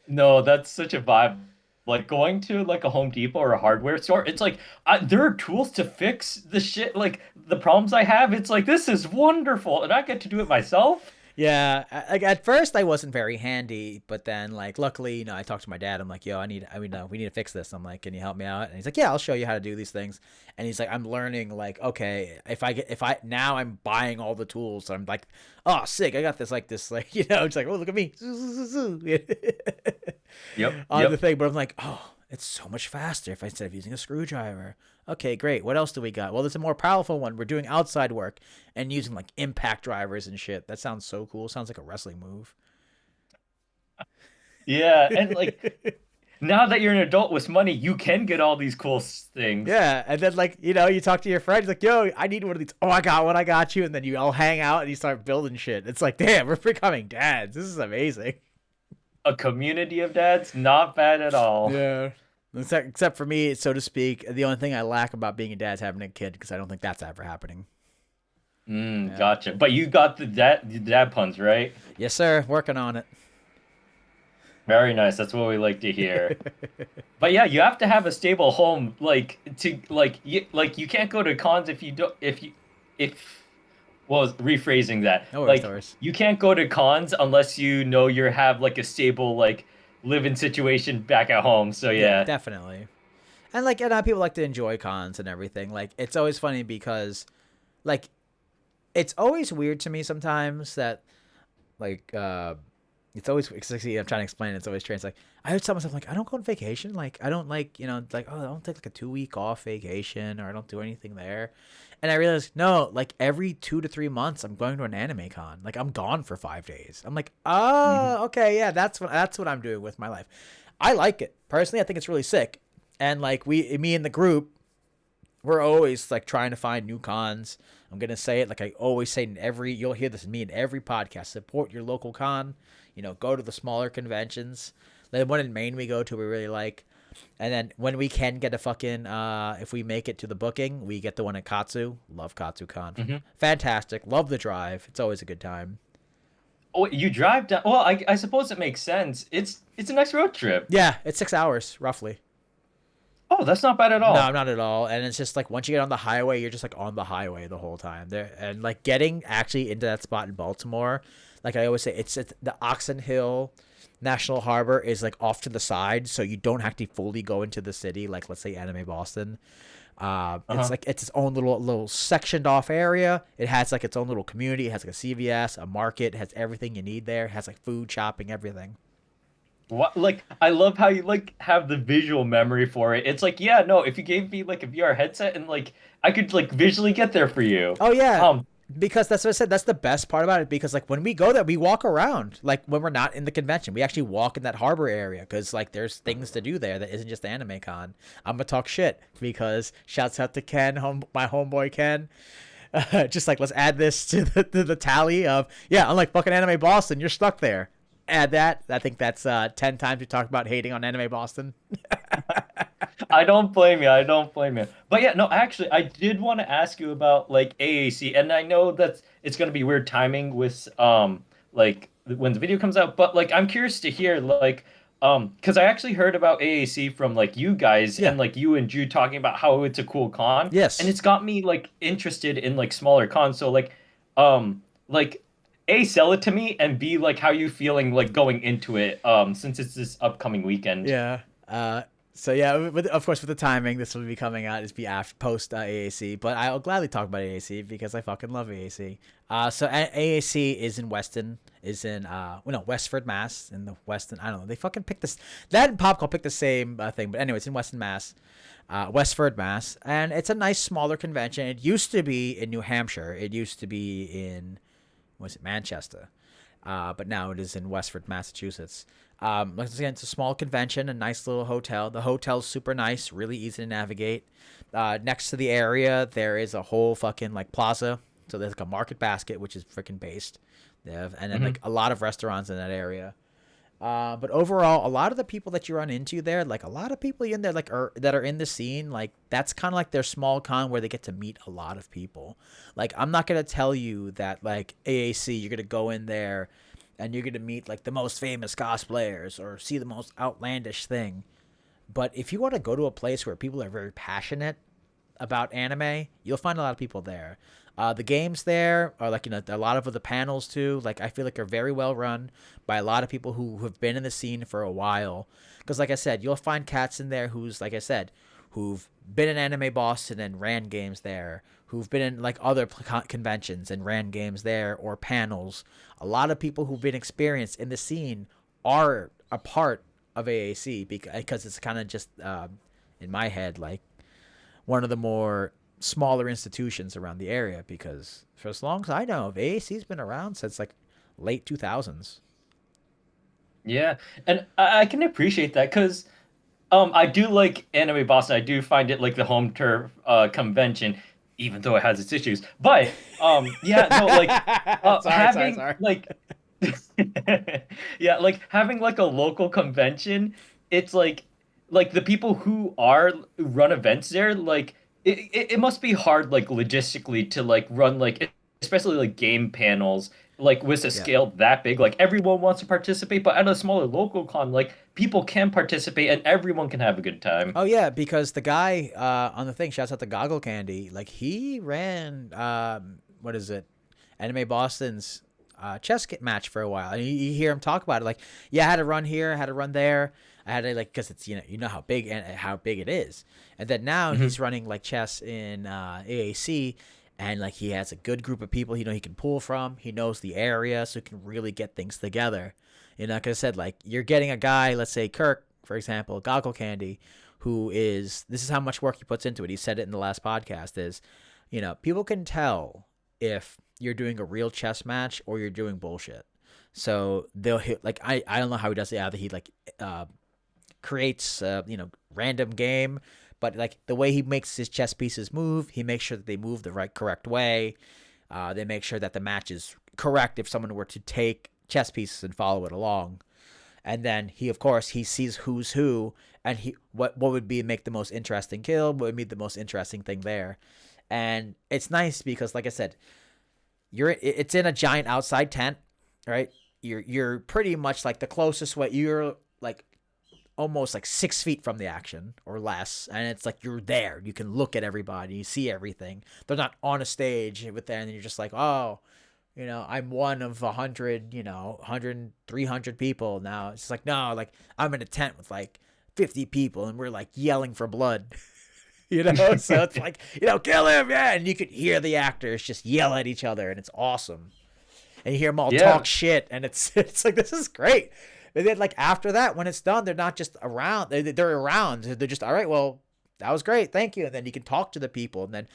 No, that's such a vibe. Like going to like a Home Depot or a hardware store, it's like there are tools to fix the shit, like the problems I have. It's like this is wonderful, and I get to do it myself. Yeah, like at first I wasn't very handy, but then like luckily, I talked to my dad. I'm like, yo, we need to fix this. I'm like, can you help me out? And he's like, yeah, I'll show you how to do these things. And he's like, I'm learning like, okay, if I now I'm buying all the tools. So I'm like, oh, sick, I got this like, it's like, oh, look at me, Yep, on the yep. thing. But I'm like, oh, it's so much faster if I instead of using a screwdriver. Okay, great. What else do we got? Well, there's a more powerful one. We're doing outside work and using like impact drivers and shit. That sounds so cool. Sounds like a wrestling move. Yeah, and like now that you're an adult with money, you can get all these cool things. Yeah, and then like you talk to your friends like, "Yo, I need one of these." Oh, I got one. I got you. And then you all hang out and you start building shit. It's like, damn, we're becoming dads. This is amazing. A community of dads, not bad at all. Yeah. Except for me, so to speak, the only thing I lack about being a dad is having a kid because I don't think that's ever happening. Yeah. Gotcha. But you got the dad puns, right? Yes, sir. Working on it. Very nice. That's what we like to hear. But yeah, you have to have a stable home, like to like you can't go to cons if you don't if well, rephrasing that, No worries, no like worries. you can't go to cons unless you know you have like a stable like living situation back at home. So Yeah, yeah. definitely. And like, people like to enjoy cons and everything. Like, it's always funny because, like, it's always weird to me sometimes that, like, it's always, see, I'm trying to explain it. It's always strange. Like, I would tell myself, like, I don't go on vacation. Like, I don't like, like, oh, I don't take like a 2 week off vacation or I don't do anything there. And I realized, no, like every 2 to 3 months, I'm going to an anime con. Like, I'm gone for 5 days. I'm like, Mhm. oh, okay, yeah, that's what I'm doing with my life. I like it personally. I think it's really sick. And like me and the group, we're always like trying to find new cons. I'm gonna say it like I always say in every. You'll hear this in me in every podcast. Support your local con. Go to the smaller conventions. The one in Maine we go to, we really like. And then when we can get a fucking, if we make it to the booking, we get the one at Katsu. Love Katsu Con. Mhm. Fantastic. Love the drive. It's always a good time. Oh, you drive down. Well, I suppose it makes sense. It's a nice road trip. Yeah, it's 6 hours roughly. Oh, that's not bad at No, all. not at all. And it's just like once you get on the highway, you're just like on the highway the whole time. There and like getting actually into that spot in Baltimore, like I always say, it's the Oxon Hill National Harbor is like off to the side, so you don't have to fully go into the city. Like let's say Anime Boston. It's Uh-huh. like it's its own little sectioned off area. It has like its own little community. It has like a CVS, a market. It has everything you need there. It has like food, shopping, everything. What, like I love how you like have the visual memory for it. It's like, yeah, no, if you gave me like a VR headset and like I could like visually get there for you. Oh yeah, Um, because that's what I said. That's the best part about it. Because like when we go there, we walk around. Like when we're not in the convention, we actually walk in that harbor area because like there's things to do there that isn't just Anime Con. I'm gonna talk shit because shouts out to Ken, my homeboy Ken. Just like let's add this to the tally of yeah. Unlike fucking Anime Boston, you're stuck there. Add that. I think that's 10 times we talked about hating on Anime Boston. I don't blame you. I don't blame you. But yeah, no, actually, I did want to ask you about like AAC, and I know that it's gonna be weird timing with like when the video comes out, but like I'm curious to hear like because I actually heard about AAC from like you guys Yeah. and like you and Jude talking about how it's a cool con, and Yes. it's got me like interested in like smaller cons. So like A, sell it to me, and B, like how you feeling like going into it since it's this upcoming weekend. Yeah. So yeah, of course, with the timing, this will be coming out is be after post AAC, but I'll gladly talk about AAC because I fucking love AAC. So AAC is in Weston, is in well, no, Westford, Mass, in the Weston. I don't know. They fucking picked this. That and Popcall picked the same thing, but anyway, it's in Weston, Mass, Westford, Mass, and it's a nice smaller convention. It used to be in New Hampshire. It used to be in was it Manchester, but now it is in Westford, Massachusetts. Once again, it's a small convention, a nice little hotel. The hotel's super nice, really easy to navigate. Next to the area, there is a whole fucking like plaza. So there's like a market basket, which is freaking based. They have, and then Hmm. like a lot of restaurants in that area. But overall, a lot of the people that you run into there, like a lot of people in there, like that are in the scene, like that's kind of like their small con where they get to meet a lot of people. Like I'm not gonna tell you that like AAC, you're gonna go in there and you're gonna meet like the most famous cosplayers or see the most outlandish thing. But if you want to go to a place where people are very passionate about anime, you'll find a lot of people there. The games there are like, a lot of the panels too. Like I feel like are very well run by a lot of people who have been in the scene for a while. Because like I said, you'll find cats in there who's like I said, who've been in Anime Boston and ran games there, who've been in like other conventions and ran games there or panels. A lot of people who've been experienced in the scene are a part of AAC because it's kind of just in my head like one of the more smaller institutions around the area, because for as long as I know, AAC's been around since like late 2000s. Yeah, and I can appreciate that because I do like Anime Boston. I do find it like the home turf convention, even though it has its issues. But yeah, no, like having Sorry. like yeah, like having like a local convention, it's like the people who run events there, like it must be hard like logistically to like run like especially like game panels like with a Yeah. scale that big. Like everyone wants to participate, but at a smaller local con, like people can participate and everyone can have a good time. Oh yeah, because the guy on the thing, shouts out to Goggle Candy, like he ran what is it, Anime Boston's chess match for a while, and you hear him talk about it, like, yeah, I had to run here, I had to run there, I had to like, because it's you know how big it is, and then now Hmm. he's running like chess in AAC, and like he has a good group of people he can pull from, he knows the area, so he can really get things together. Like I said, like you're getting a guy, let's say Kirk, for example, Goggle Candy, who is this is how much work he puts into it. He said it in the last podcast. Is people can tell if you're doing a real chess match or you're doing bullshit. So they'll hit like I don't know how he does it. Either he like creates random game, but like the way he makes his chess pieces move, he makes sure that they move the correct way. They make sure that the match is correct if someone were to take chess pieces and follow it along. And then he, of course, he sees who's who, and he what would be make the most interesting kill, what would be the most interesting thing there. And it's nice because, like I said, it's in a giant outside tent, right? You're pretty much like the closest way. You're like almost like 6 feet from the action or less, and it's like you're there. You can look at everybody, you see everything. They're not on a stage with them, and you're just like, oh, I'm one of 100, 100, 300 people now. It's like, no, like I'm in a tent with like 50 people and we're like yelling for blood, So it's like, kill him, yeah. And you could hear the actors just yell at each other and it's awesome. And you hear them all Yeah. talk shit and it's like, this is great. And then like after that, when it's done, they're not just around, they're around. They're just, all right, well, that was great. Thank you. And then you can talk to the people. And then,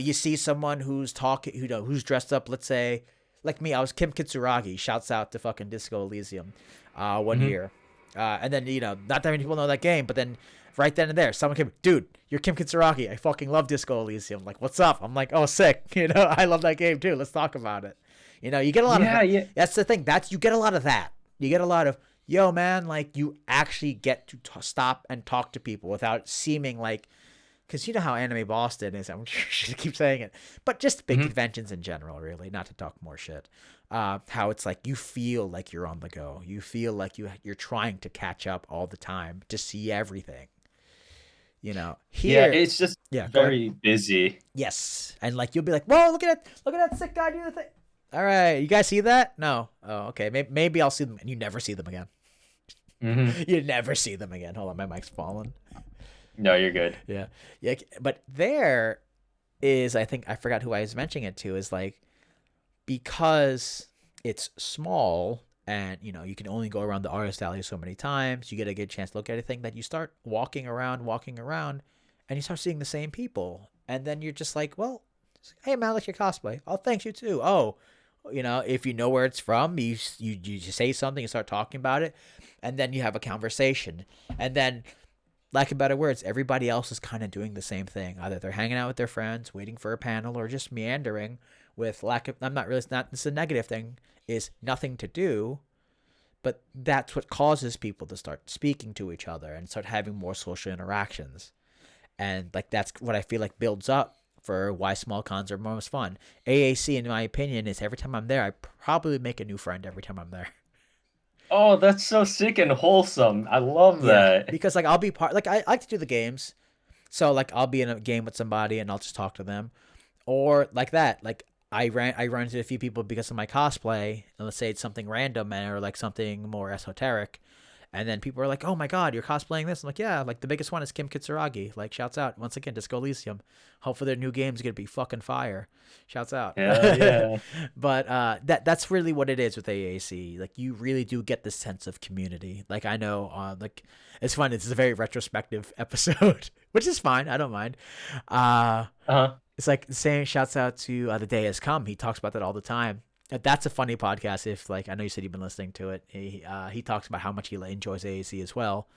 you see someone who's talking, who's dressed up, let's say, like me, I was Kim Kitsuragi. Shouts out to fucking Disco Elysium, one Hmm. year. And then, not that many people know that game, but then right then and there, someone came, dude, you're Kim Kitsuragi. I fucking love Disco Elysium. Like, what's up? I'm like, oh, sick. I love that game too. Let's talk about it. You get a lot of Yeah, that. yeah. That's the thing. You get a lot of that. You get a lot of, yo, man, like you actually get to stop and talk to people without seeming like, because you know how Anime Boston is. I'm just keep saying it, but just big Hmm. conventions in general, really, not to talk more shit. How it's like you feel like you're on the go. You feel like you're trying to catch up all the time to see everything. Yeah, Here, it's just yeah, go ahead. very busy. Yes, and like you'll be like, whoa, look at that sick guy do the thing. All right, you guys see that? No. Oh, okay. Maybe I'll see them, and you never see them again. Hmm. You never see them again. Hold on, my mic's falling. No, you're good. Yeah, yeah. But there is, I think I forgot who I was mentioning it to. Is like because it's small and you can only go around the artist alley so many times. You get a good chance to look at anything. That you start walking around, and you start seeing the same people, and then you're just like, well, hey man, I like your cosplay. Oh, thanks, you too. Oh, if you know where it's from, you say something, you start talking about it, and then you have a conversation, and then lack of better words, everybody else is kind of doing the same thing. Either they're hanging out with their friends, waiting for a panel, or just meandering with lack of. I'm not really. It's not. It's a negative thing. Is nothing to do, But that's what causes people to start speaking to each other and start having more social interactions. And like that's what I feel like builds up for why small cons are most fun. AAC, in my opinion, is every time I'm there, I probably make a new friend every time I'm there. Oh, that's so sick and wholesome. I love Yeah, that. because like I'll be part. Like I like to do the games, so like I'll be in a game with somebody and I'll just talk to them, or like that. Like I run into a few people because of my cosplay, and let's say it's something random or like something more esoteric, and then people are like, "Oh my God, you're cosplaying this!" I'm like, "Yeah." Like the biggest one is Kim Kitsuragi. Like shouts out once again, Disco Elysium. Hopefully their new game's gonna be fucking fire. Shouts out. Hell yeah. But that's really what it is with AAC. Like you really do get this sense of community. Like I know, like it's fun. It's a very retrospective episode, which is fine. I don't mind. Uh, Uh-huh. it's like saying shouts out to The Day Has Come. He talks about that all the time. That's a funny podcast. If like I know you said you've been listening to it, he talks about how much he enjoys AAC as well,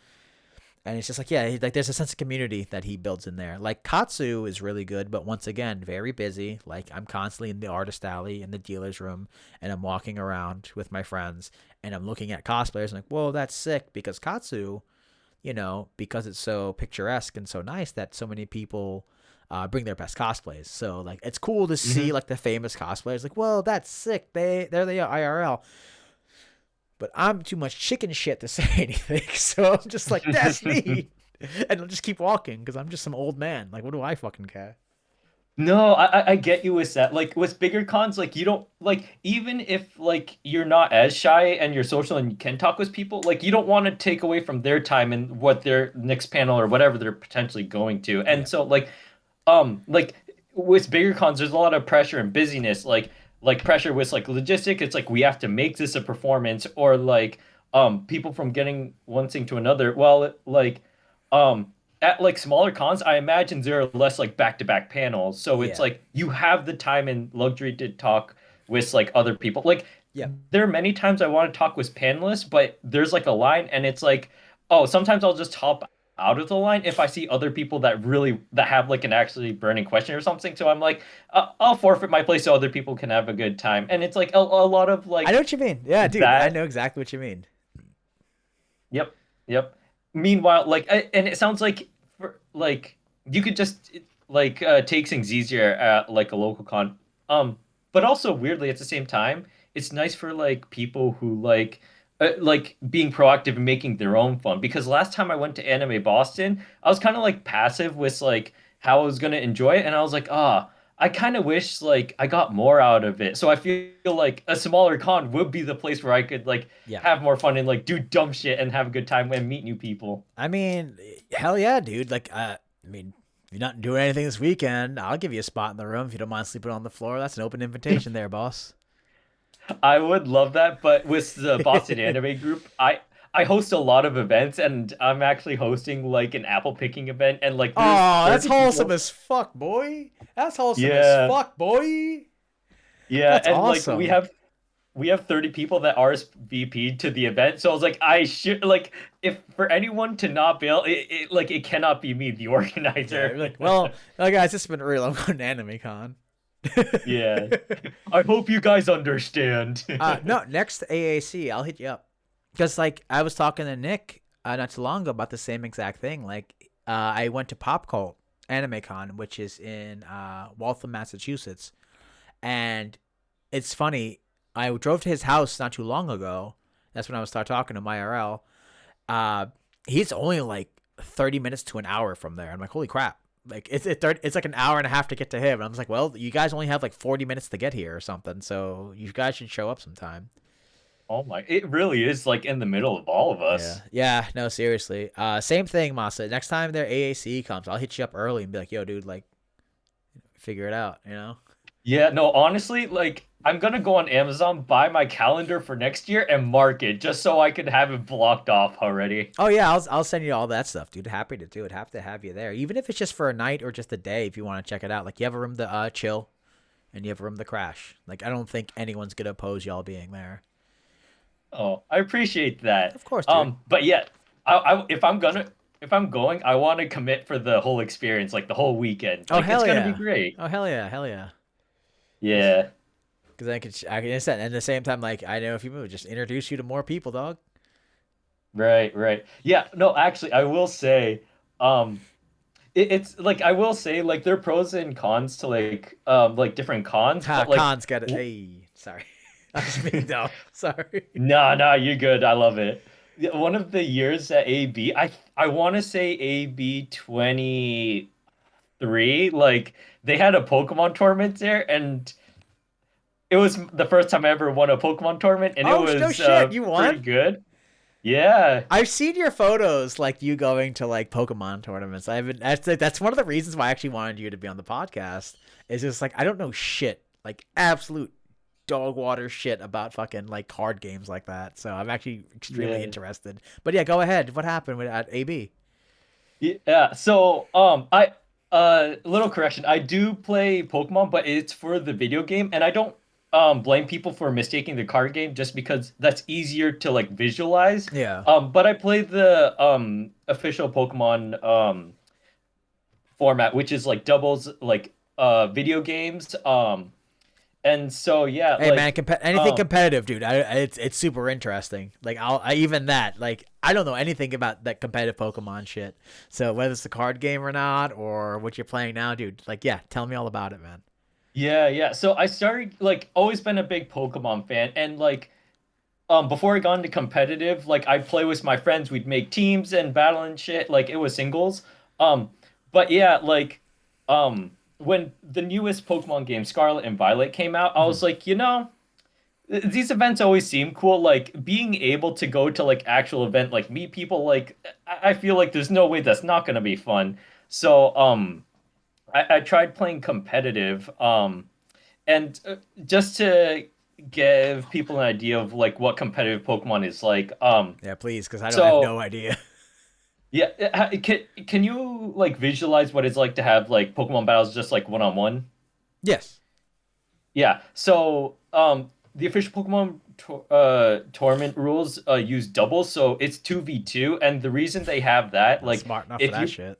and it's just like yeah, like there's a sense of community that he builds in there. Like Katsu is really good, but once again, very busy. Like I'm constantly in the artist alley in the dealer's room, and I'm walking around with my friends, and I'm looking at cosplayers. And like, whoa, that's sick because Katsu, because it's so picturesque and so nice that so many people bring their best cosplays. So like it's cool to see Hmm. like the famous cosplayers. Like, whoa, that's sick. There they are IRL. But I'm too much chicken shit to say anything. So I'm just like, that's neat. And I'll just keep walking because I'm just some old man. Like, what do I fucking care? No, I get you with that. Like with bigger cons, like you don't like even if like you're not as shy and you're social and you can talk with people, like you don't want to take away from their time and what their next panel or whatever they're potentially going to. And Yeah. so like with bigger cons, there's a lot of pressure and busyness, like pressure with like logistic. It's like we have to make this a performance, or like people from getting one thing to another. Well, like um at like smaller cons, I imagine there are less like back-to-back panels, so it's Yeah. like you have the time and luxury to talk with like other people. Like Yep. there are many times I want to talk with panelists, but there's like a line, and it's like, oh, sometimes I'll just hop out of the line if I see other people that have like an actually burning question or something. So I'm like, I'll forfeit my place so other people can have a good time. And it's like a lot of I know like what you mean. Yeah, dude. I that. know exactly what you mean. Yep, yep. Meanwhile, and it sounds like like you could just take things easier at like a local con. But also weirdly at the same time, it's nice for like people who like being proactive and making their own fun. Because last time I went to Anime Boston, I was kind of like passive with like how I was gonna enjoy it, and I was like, I kind of wish like I got more out of it. So I feel like a smaller con would be the place where I could like Yeah. have more fun and like do dumb shit and have a good time and meet new people. I mean, hell yeah, dude. Like, I mean, if you're not doing anything this weekend, I'll give you a spot in the room if you don't mind sleeping on the floor. That's an open invitation there, boss. I would love that, but with the Boston Anime Group, I host a lot of events, and I'm actually hosting like an apple picking event, and like there's Oh, that's 30 wholesome people. as fuck, boy. That's wholesome as Yeah. fuck, boy. Yeah, That's and like awesome. we have 30 people that RSVP'd to the event. So I was like, I should like if for anyone to not bail, it cannot be me, the Yeah, organizer. you're like, well, guys, this has been real. I'm going to Anime Con. Yeah. I hope you guys understand. No, next AAC, I'll hit you up. Because, like, I was talking to Nick not too long ago about the same exact thing. Like, I went to Pop Cult Anime Con, which is in Waltham, Massachusetts. And it's funny. I drove to his house not too long ago. That's when I was start talking to him IRL. Uh, he's only like 30 minutes to an hour from there. I'm like, holy crap. Like it's like an hour and a half to get to him. And I was like, well, you guys only have like 40 minutes to get here or something. So you guys should show up sometime. Oh my, it really is like in the middle of all of Yeah. us. Yeah. No, seriously. Same thing, Masa. Next time their AAC comes, I'll hit you up early and be like, yo, dude, like, figure it out, you know? Yeah, no, honestly, like I'm gonna go on Amazon, buy my calendar for next year and mark it just so I could have it blocked off already. Oh yeah, I'll send you all that stuff, dude. Happy to do it. Happy to have you there, even if it's just for a night or just a day. If you want to check it out, like you have a room to chill, and you have a room to crash. Like I don't think anyone's gonna oppose y'all being there. Oh, I appreciate that. Of course, dude. But yeah, if I'm going, I want to commit for the whole experience, like the whole weekend. Oh Like it's hell gonna be yeah. great. Oh hell yeah. Hell yeah. Yeah. Because I can understand. And at the same time, like, I know if you move, just introduce you to more people, dog. Right, right. Yeah, no, actually, I will say, um, it's like I will say like there are pros and cons to like different cons, Ha, but like cons got it. Hey, sorry. I was just being dumb. Sorry. no, no, you're good. I love it. Yeah, one of the years at AB, I want to say AB 23, like they had a Pokemon tournament there, and it was the first time I ever won a Pokemon tournament, and it Oh, no was shit. You pretty won? good. Yeah. I've seen your photos, like you going to like Pokemon tournaments. I've been that's one of the reasons why I actually wanted you to be on the podcast. Is just like I don't know shit, like absolute dog water shit about fucking like card games like that. So I'm actually extremely Yeah. interested. But yeah, go ahead. What happened at AB? Yeah, so I little correction. I do play Pokemon, but it's for the video game, and I don't blame people for mistaking the card game just because that's easier to like visualize. Yeah. But I play the official Pokemon format, which is like doubles like video games. And so yeah, Hey man, like anything competitive, dude. It's super interesting. Like even that. Like I don't know anything about that competitive Pokemon shit. So whether it's the card game or not, or what you're playing now, dude. Like yeah, tell me all about it, man. yeah, yeah. So I started like always been a big Pokemon fan, and like before I got into competitive, like I'd play with my friends, we'd make teams and battle and shit, like it was singles. Um but yeah, like when the newest Pokemon game Scarlet and Violet came out, I Mhm. was like, these events always seem cool. Like being able to go to like actual event, like meet people, like I feel like there's no way that's not gonna be fun. So I tried playing competitive. And just to give people an idea of like what competitive Pokemon is like, Yeah, please, because I have so no idea. yeah, can you like visualize what it's like to have like Pokemon battles just like one on one? Yes. Yeah. So the official Pokemon tournament rules use doubles, so it's 2v2, and the reason they have that, Not like smart enough for if that you shit.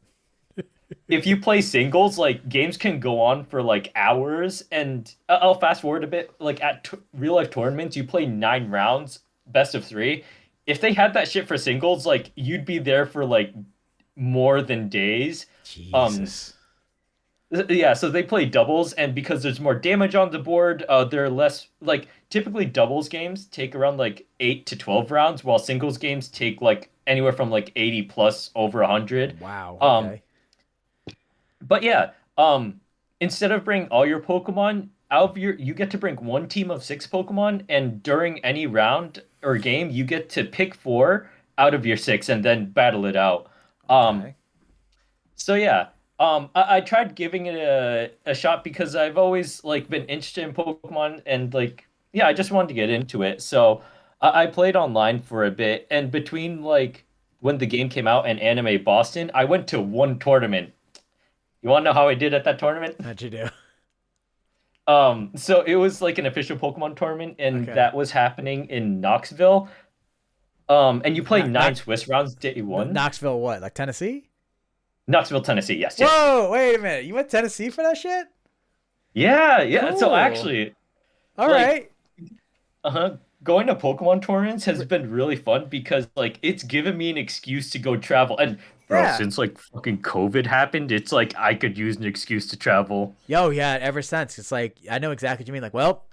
if you play singles, like games can go on for like hours, and I'll fast forward a bit. Like at real life tournaments, you play 9 rounds, best of three. If they had that shit for singles, like you'd be there for like more than days. Um, Jesus. yeah, so they play doubles, and because there's more damage on the board, they're less like typically doubles games take around like 8 to 12 rounds, while singles games take like anywhere from like 80 plus over 100. Wow. Um, Okay. But yeah, instead of bringing all your Pokemon out of you get to bring one team of 6 Pokemon, and during any round or game, you get to pick 4 out of your 6 and then battle it out. Um, Okay. so yeah, I tried giving it a shot because I've always like been interested in Pokemon, and like yeah, I just wanted to get into it. So I played online for a bit, and between like when the game came out and Anime Boston, I went to one tournament. You want to know how I did at that tournament? How'd you do? So it was like an official Pokemon tournament, and Okay. that was happening in Knoxville. And you play Not nine Swiss rounds day one. Knoxville. What? Like Tennessee? Knoxville, Tennessee. Yes, yes. Whoa! Wait a minute. You went Tennessee for that shit? Yeah, yeah. So Cool. actually, All like, right. going to Pokemon tournaments has been really fun because like it's given me an excuse to go travel. And bro, Yeah. since like fucking COVID happened, it's like I could use an excuse to travel. Yo, yeah. Ever since, it's like I know exactly what you mean. Like, well,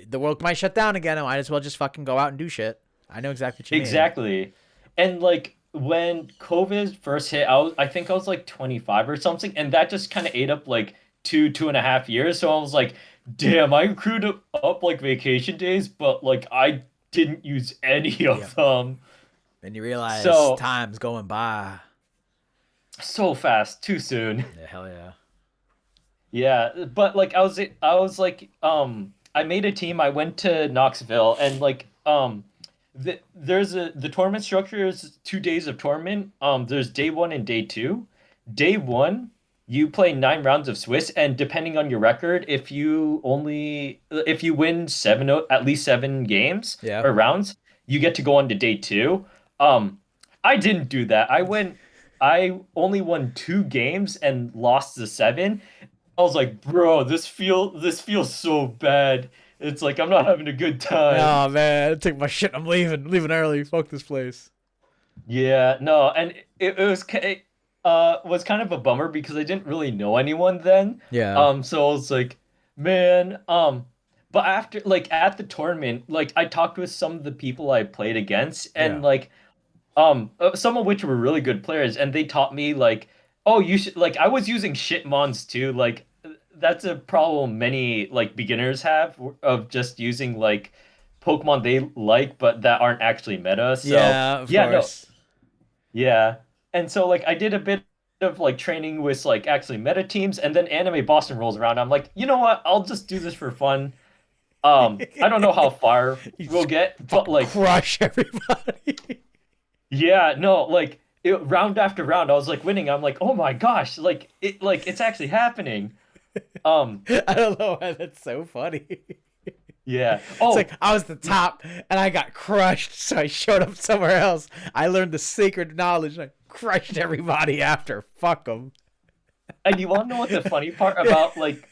the world might shut down again. I might as well just fucking go out and do shit. I know exactly what you mean. Exactly. And like when COVID first hit, I think I was like 25 or something, and that just kind of ate up like 2.5 years. So I was like, damn, I accrued up like vacation days, but like I didn't use any Yep. of them. Then you realize So time's going by. so fast, too soon. Yeah, hell yeah. Yeah, but like I was like I made a team. I went to Knoxville, and like the tournament structure is 2 days of tournament. There's day one and day two. Day one, you play 9 rounds of Swiss, and depending on your record, if you win at least 7 games Yeah. or rounds, you get to go on to day two. Um, I didn't do that. I only won 2 games and lost the 7. I was like, bro, this feels so bad. It's like I'm not having a good time. Oh man, I took my shit. I'm leaving early. Fuck this place. Yeah, no, and it was kind of a bummer because I didn't really know anyone then. Yeah, So I was like, man, but after like at the tournament, like I talked with some of the people I played against, and yeah, like some of which were really good players, and they taught me like, oh, you should like I was using shit mons too. Like that's a problem many like beginners have of just using like Pokemon they like but that aren't actually meta. So yeah. Of yeah, no, course. yeah. And so like I did a bit of like training with like actually meta teams, and then Anime Boston rolls around. I'm like, you know what? I'll just do this for fun. I don't know how far You we'll just get, but fucking like crush everybody. yeah, no, like round after round, I was like winning. I'm like, oh my gosh, like it's actually happening. Um, I don't know why that's so funny. yeah. It's like Oh, I was the top and I got crushed, so I showed up somewhere else. I learned the sacred knowledge and I crushed everybody after. Fuck them. and you want to know what the funny part about like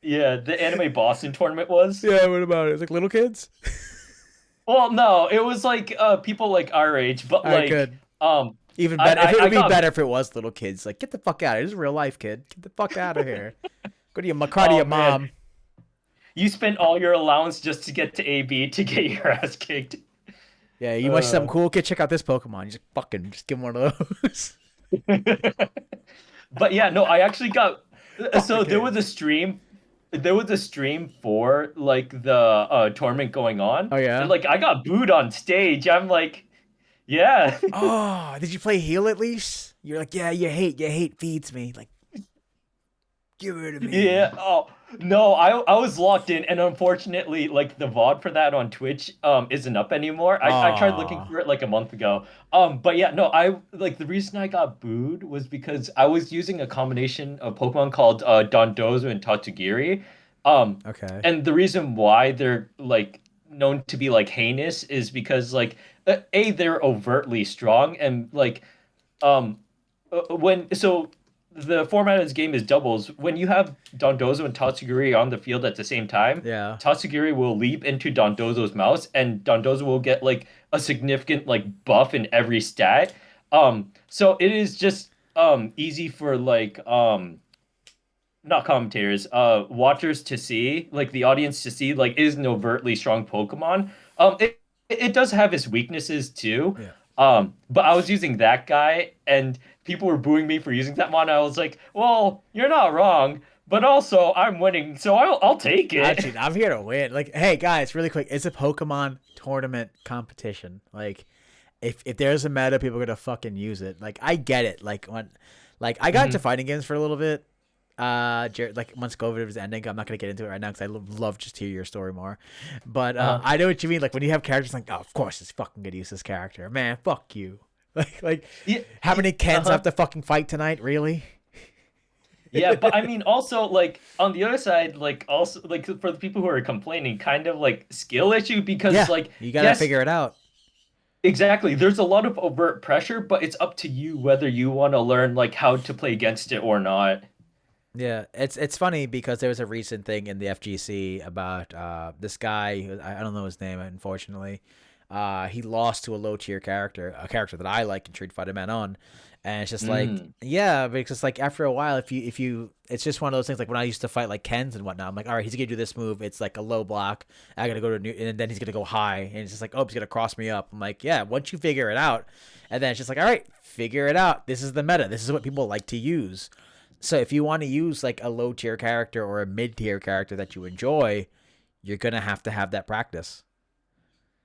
yeah, the Anime Boston tournament was? Yeah, what about it? It's like little kids? Well, no, it was like people like our age, but All right, like good. um, Even I better. If I, it I would be got better if it was little kids. Like, get the fuck out of here. This is real life, kid. Get the fuck out of here. Go to your, car to oh your man, mom. you spent all your allowance just to get to AB to get your ass kicked. Yeah, you want something Uh, cool? Kid, check out this Pokemon. You just give him one of those. but yeah, no, I actually got Fuck so there was kids. a stream for like the tournament going on, Oh and yeah. like I got booed on stage. I'm like, yeah. Oh, did you play heal at least? You're like, yeah, you hate feeds me. Like, give it to Yeah. me. Oh no, I was locked in, and unfortunately, like the VOD for that on Twitch isn't up anymore. I tried looking Oh, for it like a month ago. But yeah, no, I like the reason I got booed was because I was using a combination of Pokemon called Dondozo and Tatsugiri. Um, okay. and the reason why they're like known to be like heinous is because like they're overtly strong, and like um when so the format of this game is doubles. When you have Dondozo and Tatsugiri on the field at the same time, Yeah. Tatsugiri will leap into Dondozo's mouth, and Dondozo will get like a significant like buff in every stat. So it is just easy for like not commentators, watchers to see, like the audience to see, like is an overtly strong Pokemon. It does have its weaknesses too. Yeah. But I was using that guy, and people were booing me for using that mon. I was like, well, you're not wrong, but also I'm winning, so I'll take it. Actually, I'm here to win. Like, hey guys, really quick, it's a Pokemon tournament competition. Like, if there's a meta, people are gonna fucking use it. Like, I get it. Like I got into Mhm. fighting games for a little bit. Like once COVID was ending, I'm not gonna get into it right now because I love just to hear your story more. But Uh-huh. I know what you mean. Like when you have characters, like, oh, of course, it's fucking gonna use this character, man. Fuck you. Like, Yeah, how many Kens uh-huh. have to fucking fight tonight? Really? Yeah, but I mean, also like on the other side, like also like for the people who are complaining, kind of like skill issue because Yeah, like you gotta yes, figure it out. exactly. There's a lot of overt pressure, but it's up to you whether you want to learn like how to play against it or not. Yeah, it's funny because there was a recent thing in the FGC about this guy. I don't know his name, unfortunately. He lost to a low tier character, a character that I like and treat fighter man on, and it's just like, Mm. yeah, because like after a while, if you, it's just one of those things. Like when I used to fight like Kens and whatnot, I'm like, all right, he's gonna do this move. It's like a low block. I gotta go to a new, and then he's gonna go high, and it's just like, oh, he's gonna cross me up. I'm like, yeah, once you figure it out, and then it's just like, all right, figure it out. This is the meta. This is what people like to use. So if you want to use like a low tier character or a mid tier character that you enjoy, you're gonna have to have that practice.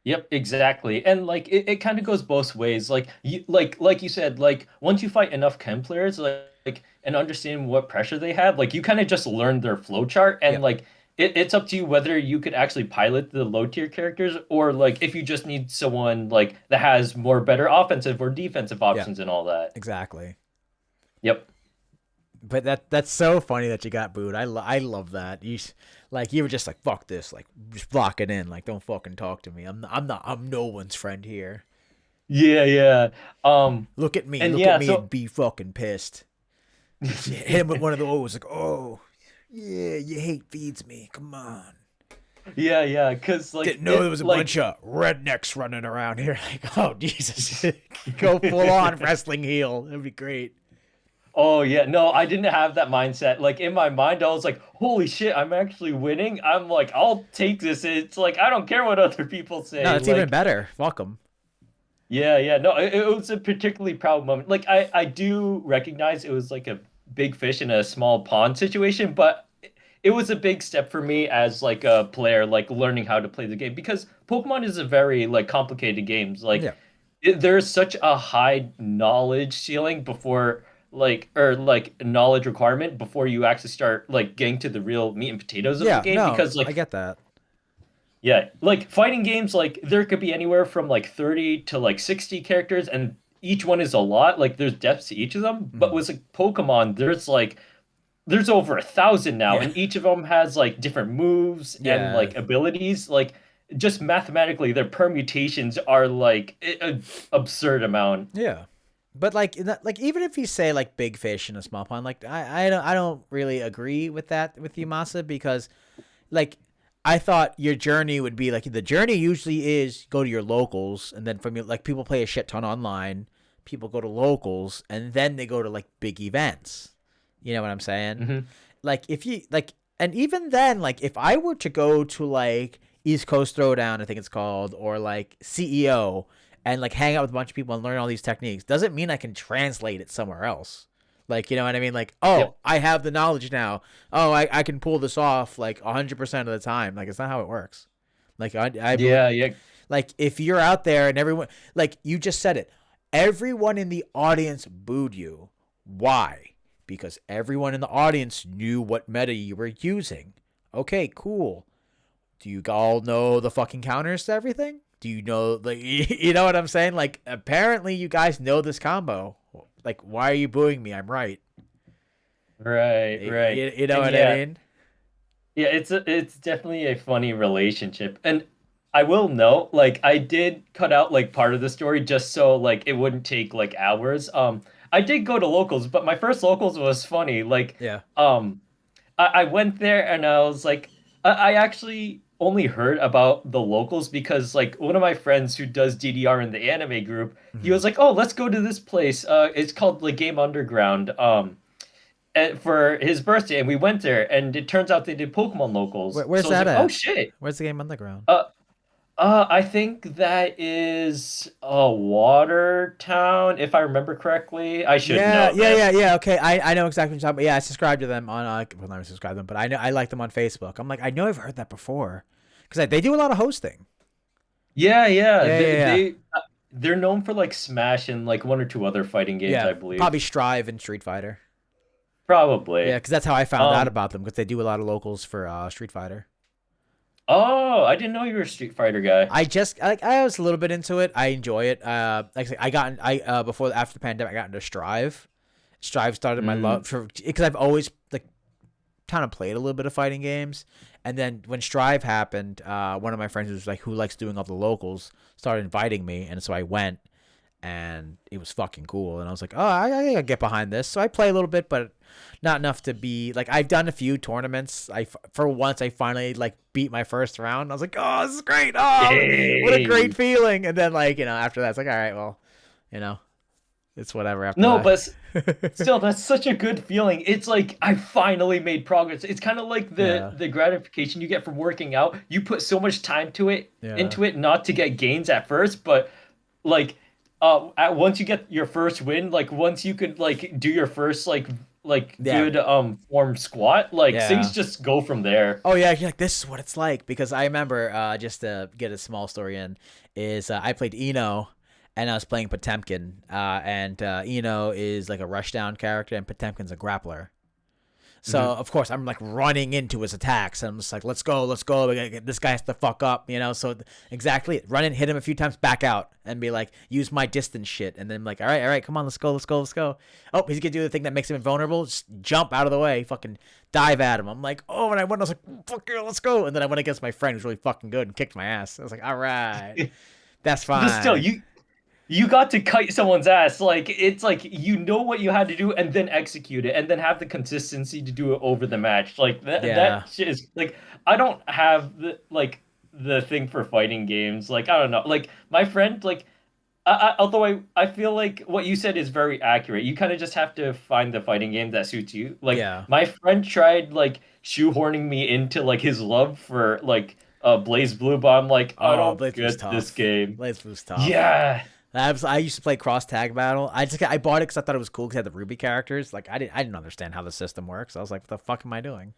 Yep, exactly. And like it kind of goes both ways. Like you like you said, like once you fight enough chem players, like and understand what pressure they have, like you kind of just learn their flow chart, and Yep, like it's up to you whether you could actually pilot the low tier characters, or like if you just need someone like that has more better offensive or defensive yep, options and all that. exactly. Yep. But that's so funny that you got booed. I love that. Like you were just like fuck this, like just block it in, like don't fucking talk to me. I'm no one's friend here. Yeah, yeah. And Look at yeah, me so and be fucking pissed. Just hit him with one of those like, oh yeah, you hate feeds me. Come on. Yeah, yeah, because like Didn't know there it was a like bunch of rednecks running around here. Like, oh Jesus, go full on wrestling heel. That'd be great. oh yeah, no, I didn't have that mindset. Like in my mind, I was like, holy shit, I'm actually winning. I'm like, I'll take this. It's like I don't care what other people No, say. that's even Like, better. Welcome. yeah, yeah, no, it was a particularly proud moment. Like I do recognize it was like a big fish in a small pond situation, but it was a big step for me as like a player, like learning how to play the game because Pokemon is a very like complicated game. Like Yeah. there's such a high knowledge ceiling before like or like knowledge requirement before you actually start like getting to the real meat and potatoes of the Yeah. game No, because I like get that. yeah, like fighting games, like there could be anywhere from like 30 to like 60 characters, and each one is a lot. Like there's depths to each of them. But Hmm. with like Pokemon, there's over 1,000 now, Yeah. and each of them has like different moves and Yeah. like abilities. Like just mathematically, their permutations are like an absurd amount. Yeah. But like even if you say like big fish in a small pond, like I don't really agree with that with you, Masa, because like I thought your journey would be like the journey usually is go to your locals and then from your like people play a shit ton online, people go to locals and then they go to like big events. You know what I'm saying? Hmm. Like if you like and even then like if I were to go to like East Coast Throwdown, I think it's called, or like CEO and like hang out with a bunch of people and learn all these techniques doesn't mean I can translate it somewhere else. Like, you know what I mean? Like, oh, Yep. I have the knowledge now. Oh, I can pull this off like 100% of the time. Like, it's not how it works. Like, I believe, Yeah, yeah. like, if you're out there and everyone, like, you just said it, everyone in the audience booed you. Why? Because everyone in the audience knew what meta you were using. Okay, cool. Do you all know the fucking counters to everything? Do you know like you know what I'm saying? Like apparently you guys know this combo. Like why are you booing me? I'm right. Right, right. You know And what I yeah, mean? yeah, it's definitely a funny relationship. And I will note, like I did cut out like part of the story just so like it wouldn't take like hours. I did go to locals, but my first locals was funny. Like Yeah. um I went there and I was like I actually only heard about the locals because like one of my friends who does DDR in the anime group, he Hmm. was like, "Oh, let's go to this place. It's called like Game Underground." For his birthday, and we went there, and it turns out they did Pokemon locals. Where's So I was that like, "Oh at? shit!" Where's the game underground? Uh, I think that is Watertown, if I remember correctly. I should Yeah, know yeah, this. yeah, yeah. Okay, I know exactly what you're talking about. Yeah, I subscribe to them on well, not subscribe to them, but I know I like them on Facebook. I'm like, I know I've heard that before because they do a lot of hosting. Yeah, yeah. Yeah, yeah, yeah, They're known for like Smash and like one or two other fighting games, yeah. I believe. Probably Strive and Street Fighter. Yeah, Probably. because that's how I found out Um. about them because they do a lot of locals for Street Fighter. Oh, I didn't know you were a Street Fighter guy. I just like I was a little bit into it. I enjoy it. Like I said, I got I before after the pandemic, I got into Strive. Strive started my Mm. love for because I've always like kind of played a little bit of fighting games, and then when Strive happened, one of my friends who's like who likes doing all the locals started inviting me, and so I went, and it was fucking cool. And I was like, oh, I gotta get behind this. So I play a little bit, but not enough to be like I've done a few tournaments. For once I finally like beat my first round. I was like, oh, this is great. Oh, what a great Yay. feeling. And then like after that, it's like all right, well, you know, it's whatever after No, but that. still, that's such a good feeling. It's like I finally made progress. It's kind of like the Yeah, the gratification you get from working out. You put so much time to it yeah, into it not to get gains at first, but like once you get your first win, like once you could like do your first like yeah, good form squat, like things yeah. just go from there. Oh yeah, you're like this is what it's like because I remember just to get a small story in is I played Eno and I was playing Potemkin and Eno is like a rushdown character and Potemkin's a grappler. So Hmm. of course I'm like running into his attacks and I'm just like let's go, let's go. We gotta get, this guy has to fuck up, So exactly, run in, hit him a few times, back out, and be like use my distance shit, and then like all right, come on, let's go, let's go, let's go. Oh, he's gonna do the thing that makes him invulnerable. Just jump out of the way, fucking dive at him. I'm like oh, and I went, I was like fuck you, let's go, and then I went against my friend who's really fucking good and kicked my ass. I was like all right, that's But still, fine. you got to kite someone's ass. Like it's like you know what you had to do and then execute it and then have the consistency to do it over the match. Like Yeah. that shit is like I don't have the thing for fighting games. Like I don't know. Like my friend like although I feel like what you said is very accurate. You kind of just have to find the fighting game that suits you. Like Yeah. my friend tried like shoehorning me into like his love for like Blaze Blue, but I'm like, I Oh, don't Blade Blue's get this tough. game. Blade Blue's tough. Yeah. I used to play Cross Tag Battle. I bought it because I thought it was cool because it had the Ruby characters. Like I didn't understand how the system works. I was like, what the fuck am I doing?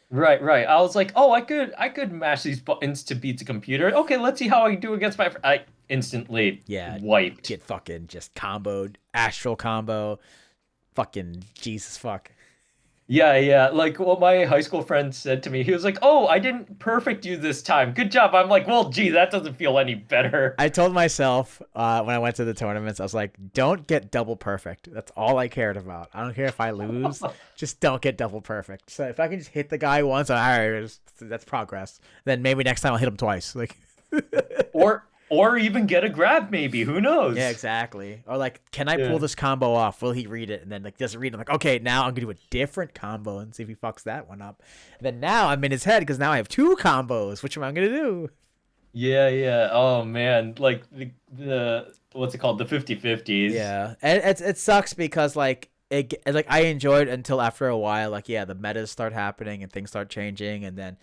Right, right. I was like, oh, I could mash these buttons to beat the computer. Okay, let's see how I do against my. I instantly Yeah, wiped. get fucking just comboed, astral combo, fucking Jesus fuck. Yeah, yeah. Like what my high school friend said to me, he was like, "Oh, I didn't perfect you this time. Good job." I'm like, "Well, gee, that doesn't feel any better." I told myself when I went to the tournaments, I was like, don't get double perfect. That's all I cared about. I don't care if I lose, just don't get double perfect. So if I can just hit the guy once, all right, that's progress. Then maybe next time I'll hit him twice. Like, Or even get a grab, maybe. Who yeah, knows? exactly. Or like, can I pull Yeah. this combo off? Will he read it? And then like doesn't read it. I'm like, okay, now I'm gonna do a different combo and see if he fucks that one up. And then now I'm in his head because now I have two combos. Which am I gonna do? Yeah, yeah. Oh man, like the what's it called? The 50/50s. Yeah, and it sucks because like I enjoyed until after a while. Like yeah, the metas start happening and things start changing, and then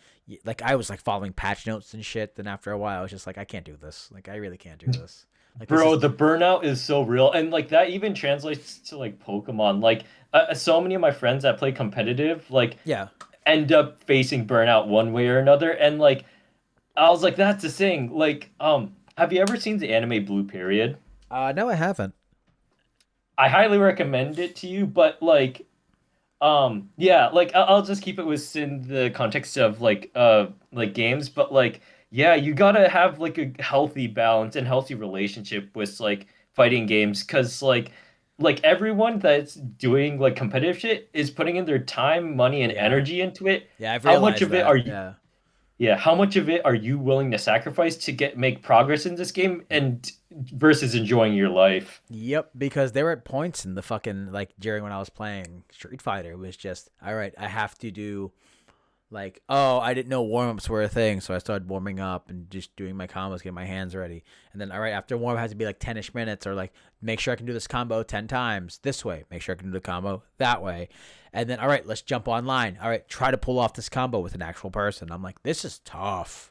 like I was like following patch notes and shit. Then after a while, I was just like, I can't do this. Like I really can't do this. Like this Bro, is the burnout is so real. And like that even translates to like Pokemon. Like so many of my friends that play competitive like yeah. end up facing burnout one way or another. And like I was like, that's the thing. Like, have you ever seen the anime Blue Period? No, I haven't. I highly recommend it to you, but yeah, like I'll just keep it within the context of like games, but like yeah, you gotta have like a healthy balance and healthy relationship with like fighting games, because like everyone that's doing like competitive shit is putting in their time, money, and Yeah, energy into it. yeah, I've How much realized of it that. are you? Yeah. Yeah, how much of it are you willing to sacrifice to get make progress in this game and versus enjoying your life? Yep, because there were points in the fucking like during when I was playing Street Fighter, it was just all right. I have to do like, oh, I didn't know warm ups were a thing, so I started warming up and just doing my combos, getting my hands ready. And then, all right, after warm up has to be like 10ish minutes, or like make sure I can do this combo 10 times this way, make sure I can do the combo that way. And then, all right, let's jump online. All right, try to pull off this combo with an actual person. I'm like, this is tough.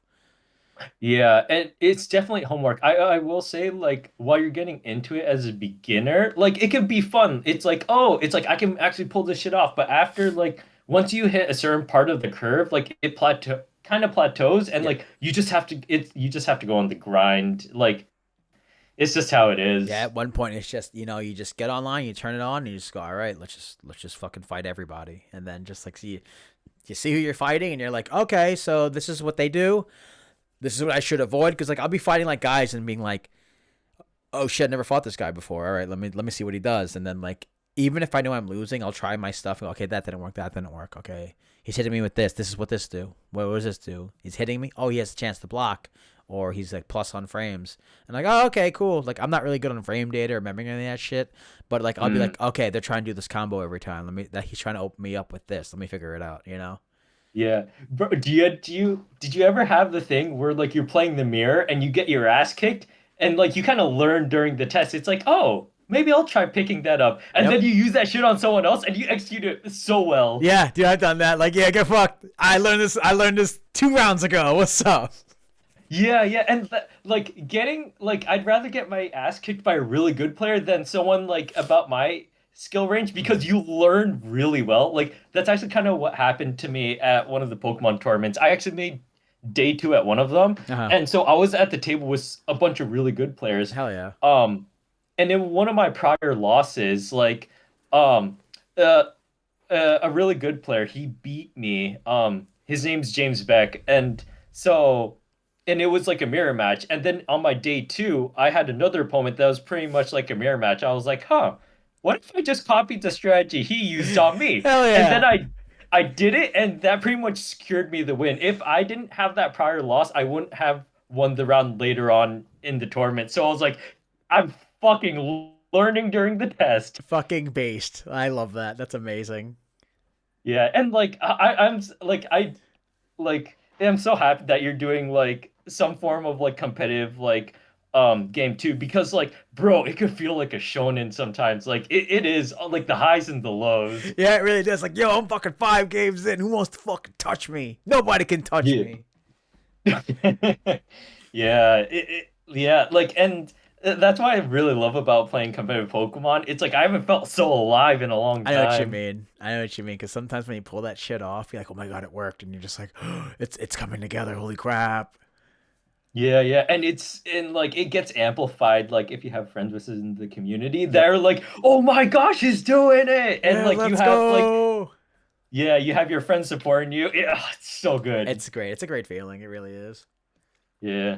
Yeah, and it's definitely homework. I will say like while you're getting into it as a beginner, like it can be fun. It's like, oh, it's like I can actually pull this shit off. But after like once you hit a certain part of the curve, like it plateaus and Yep. like you just have to go on the grind. Like it's just how it Yeah, is. at one point it's just you just get online, you turn it on, and you just go, all right, let's just fucking fight everybody, and then just like see you see who you're fighting, and you're like, okay, so this is what they do. This is what I should avoid because like I'll be fighting like guys and being like, oh shit, I never fought this guy before. All right, let me see what he does, and then like even if I know I'm losing, I'll try my stuff. And go, okay, that didn't work. That didn't work. Okay, he's hitting me with this. This is what this do. What does this do? He's hitting me. Oh, he has a chance to block, or he's like plus on frames. And like, oh, okay, cool. Like I'm not really good on frame data or remembering any of that shit, but like I'll be Mm. like, okay, they're trying to do this combo every time. Let me that he's trying to open me up with this. Let me figure it out. You know? Yeah. Bro, did you ever have the thing where like you're playing the mirror and you get your ass kicked and like you kind of learn during the test. It's like, "Oh, maybe I'll try picking that up." And then Yep. you use that shit on someone else and you execute it so well. Yeah, dude, I've done that. Like, yeah, get fucked. I learned this. I learned this 2 rounds ago. What's up? Yeah, yeah. And like getting like I'd rather get my ass kicked by a really good player than someone like about my skill range because you learn really well. Like that's actually kind of what happened to me at one of the Pokemon tournaments. I actually made day two at one of them. Uh huh. And so I was at the table with a bunch of really good players. Hell yeah. Um, and in one of my prior losses, like, um, uh, a really good player, he beat me. His name's James Beck, and so, and it was like a mirror match. And then on my day two, I had another opponent that was pretty much like a mirror match. I was like, huh, what if I just copied the strategy he used on me? Hell And then yeah. I did it, and that pretty much secured me the win. If I didn't have that prior loss, I wouldn't have won the round later on in the tournament. So I was like, I'm fucking learning during the test. Fucking based. I love that. That's amazing. Yeah, and like I like am so happy that you're doing like some form of like competitive like game too, because like bro, it could feel like a shonen sometimes. Like it is like the highs and the lows. Yeah, it really does. Like, yo, I'm fucking 5 games in. Who wants to fucking touch me? Nobody can touch Yeah. me. Yeah, yeah, like, and that's why I really love about playing competitive Pokemon. It's like I haven't felt so alive in a long I know what you time. mean. I know what you mean. Because sometimes when you pull that shit off, you're like, oh my god, it worked, and you're just like, oh, it's coming together. Holy crap! Yeah, yeah, and it's and like it gets amplified like if you have friends within the community, Yep. they're like, "Oh my gosh, he's doing it!" And Yeah, like you let's have like, go. yeah, you have your friends supporting you. Yeah, it's so good. It's great. It's a great feeling. It really is. Yeah.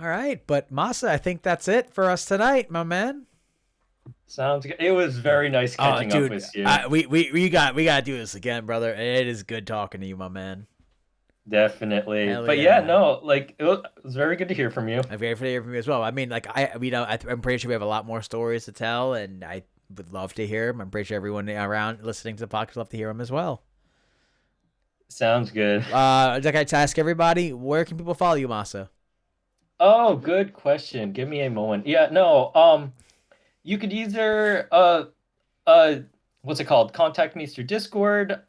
All right, but Masa, I think that's it for us tonight, my man. Sounds good. It was very nice Oh, catching up dude, with you. we got to do this again, brother. It is good talking to you, my man. Definitely. Hell But yeah, yeah. no, like it was very good to hear from you. I'm very to hear from you as well. I mean, like I'm pretty sure we have a lot more stories to tell, and I would love to hear them. I'm pretty sure everyone around listening to the podcast would love to hear them as well. Sounds good. I'd like to ask everybody, where can people follow you, Masa? Oh, good question. Give me a moment. Yeah, no, you could either uh what's it called? Contact me through Discord.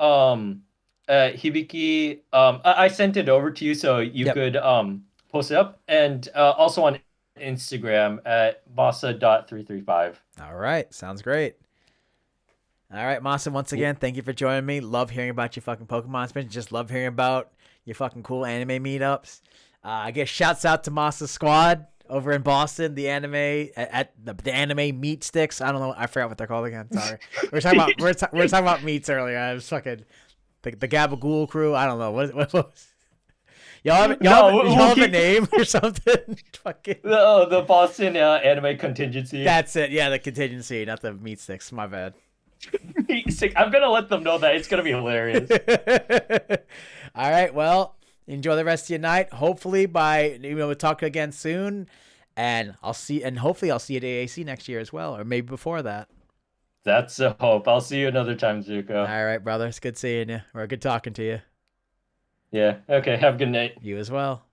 Hibiki. I sent it over to you so you Yep. could post it up, and also on Instagram at Masa.335. All right, sounds great. All right, Masa, once again, thank you for joining me. Love hearing about your fucking Pokemon spins. Just love hearing about your fucking cool anime meetups. I guess shouts out to Masa Squad over in Boston, the anime at the anime meat sticks. I don't know. I forgot what they're called again. Sorry. We were talking about meats earlier. I was fucking the Gabagool crew. I don't know. What was No, y'all we'll have a keep name or something? Fucking the Boston anime contingency. that's it. Yeah, the contingency, not the meat sticks. My bad. I'm gonna let them know that it's gonna be hilarious. All right. Well, enjoy the rest of your night. Hopefully, we'll talk again soon, and hopefully I'll see you at AAC next year as well, or maybe before that. That's a hope. I'll see you another time, Zuko. All right, brother. It's good seeing you, or good talking to you. Yeah. Okay. Have a good night. You as well.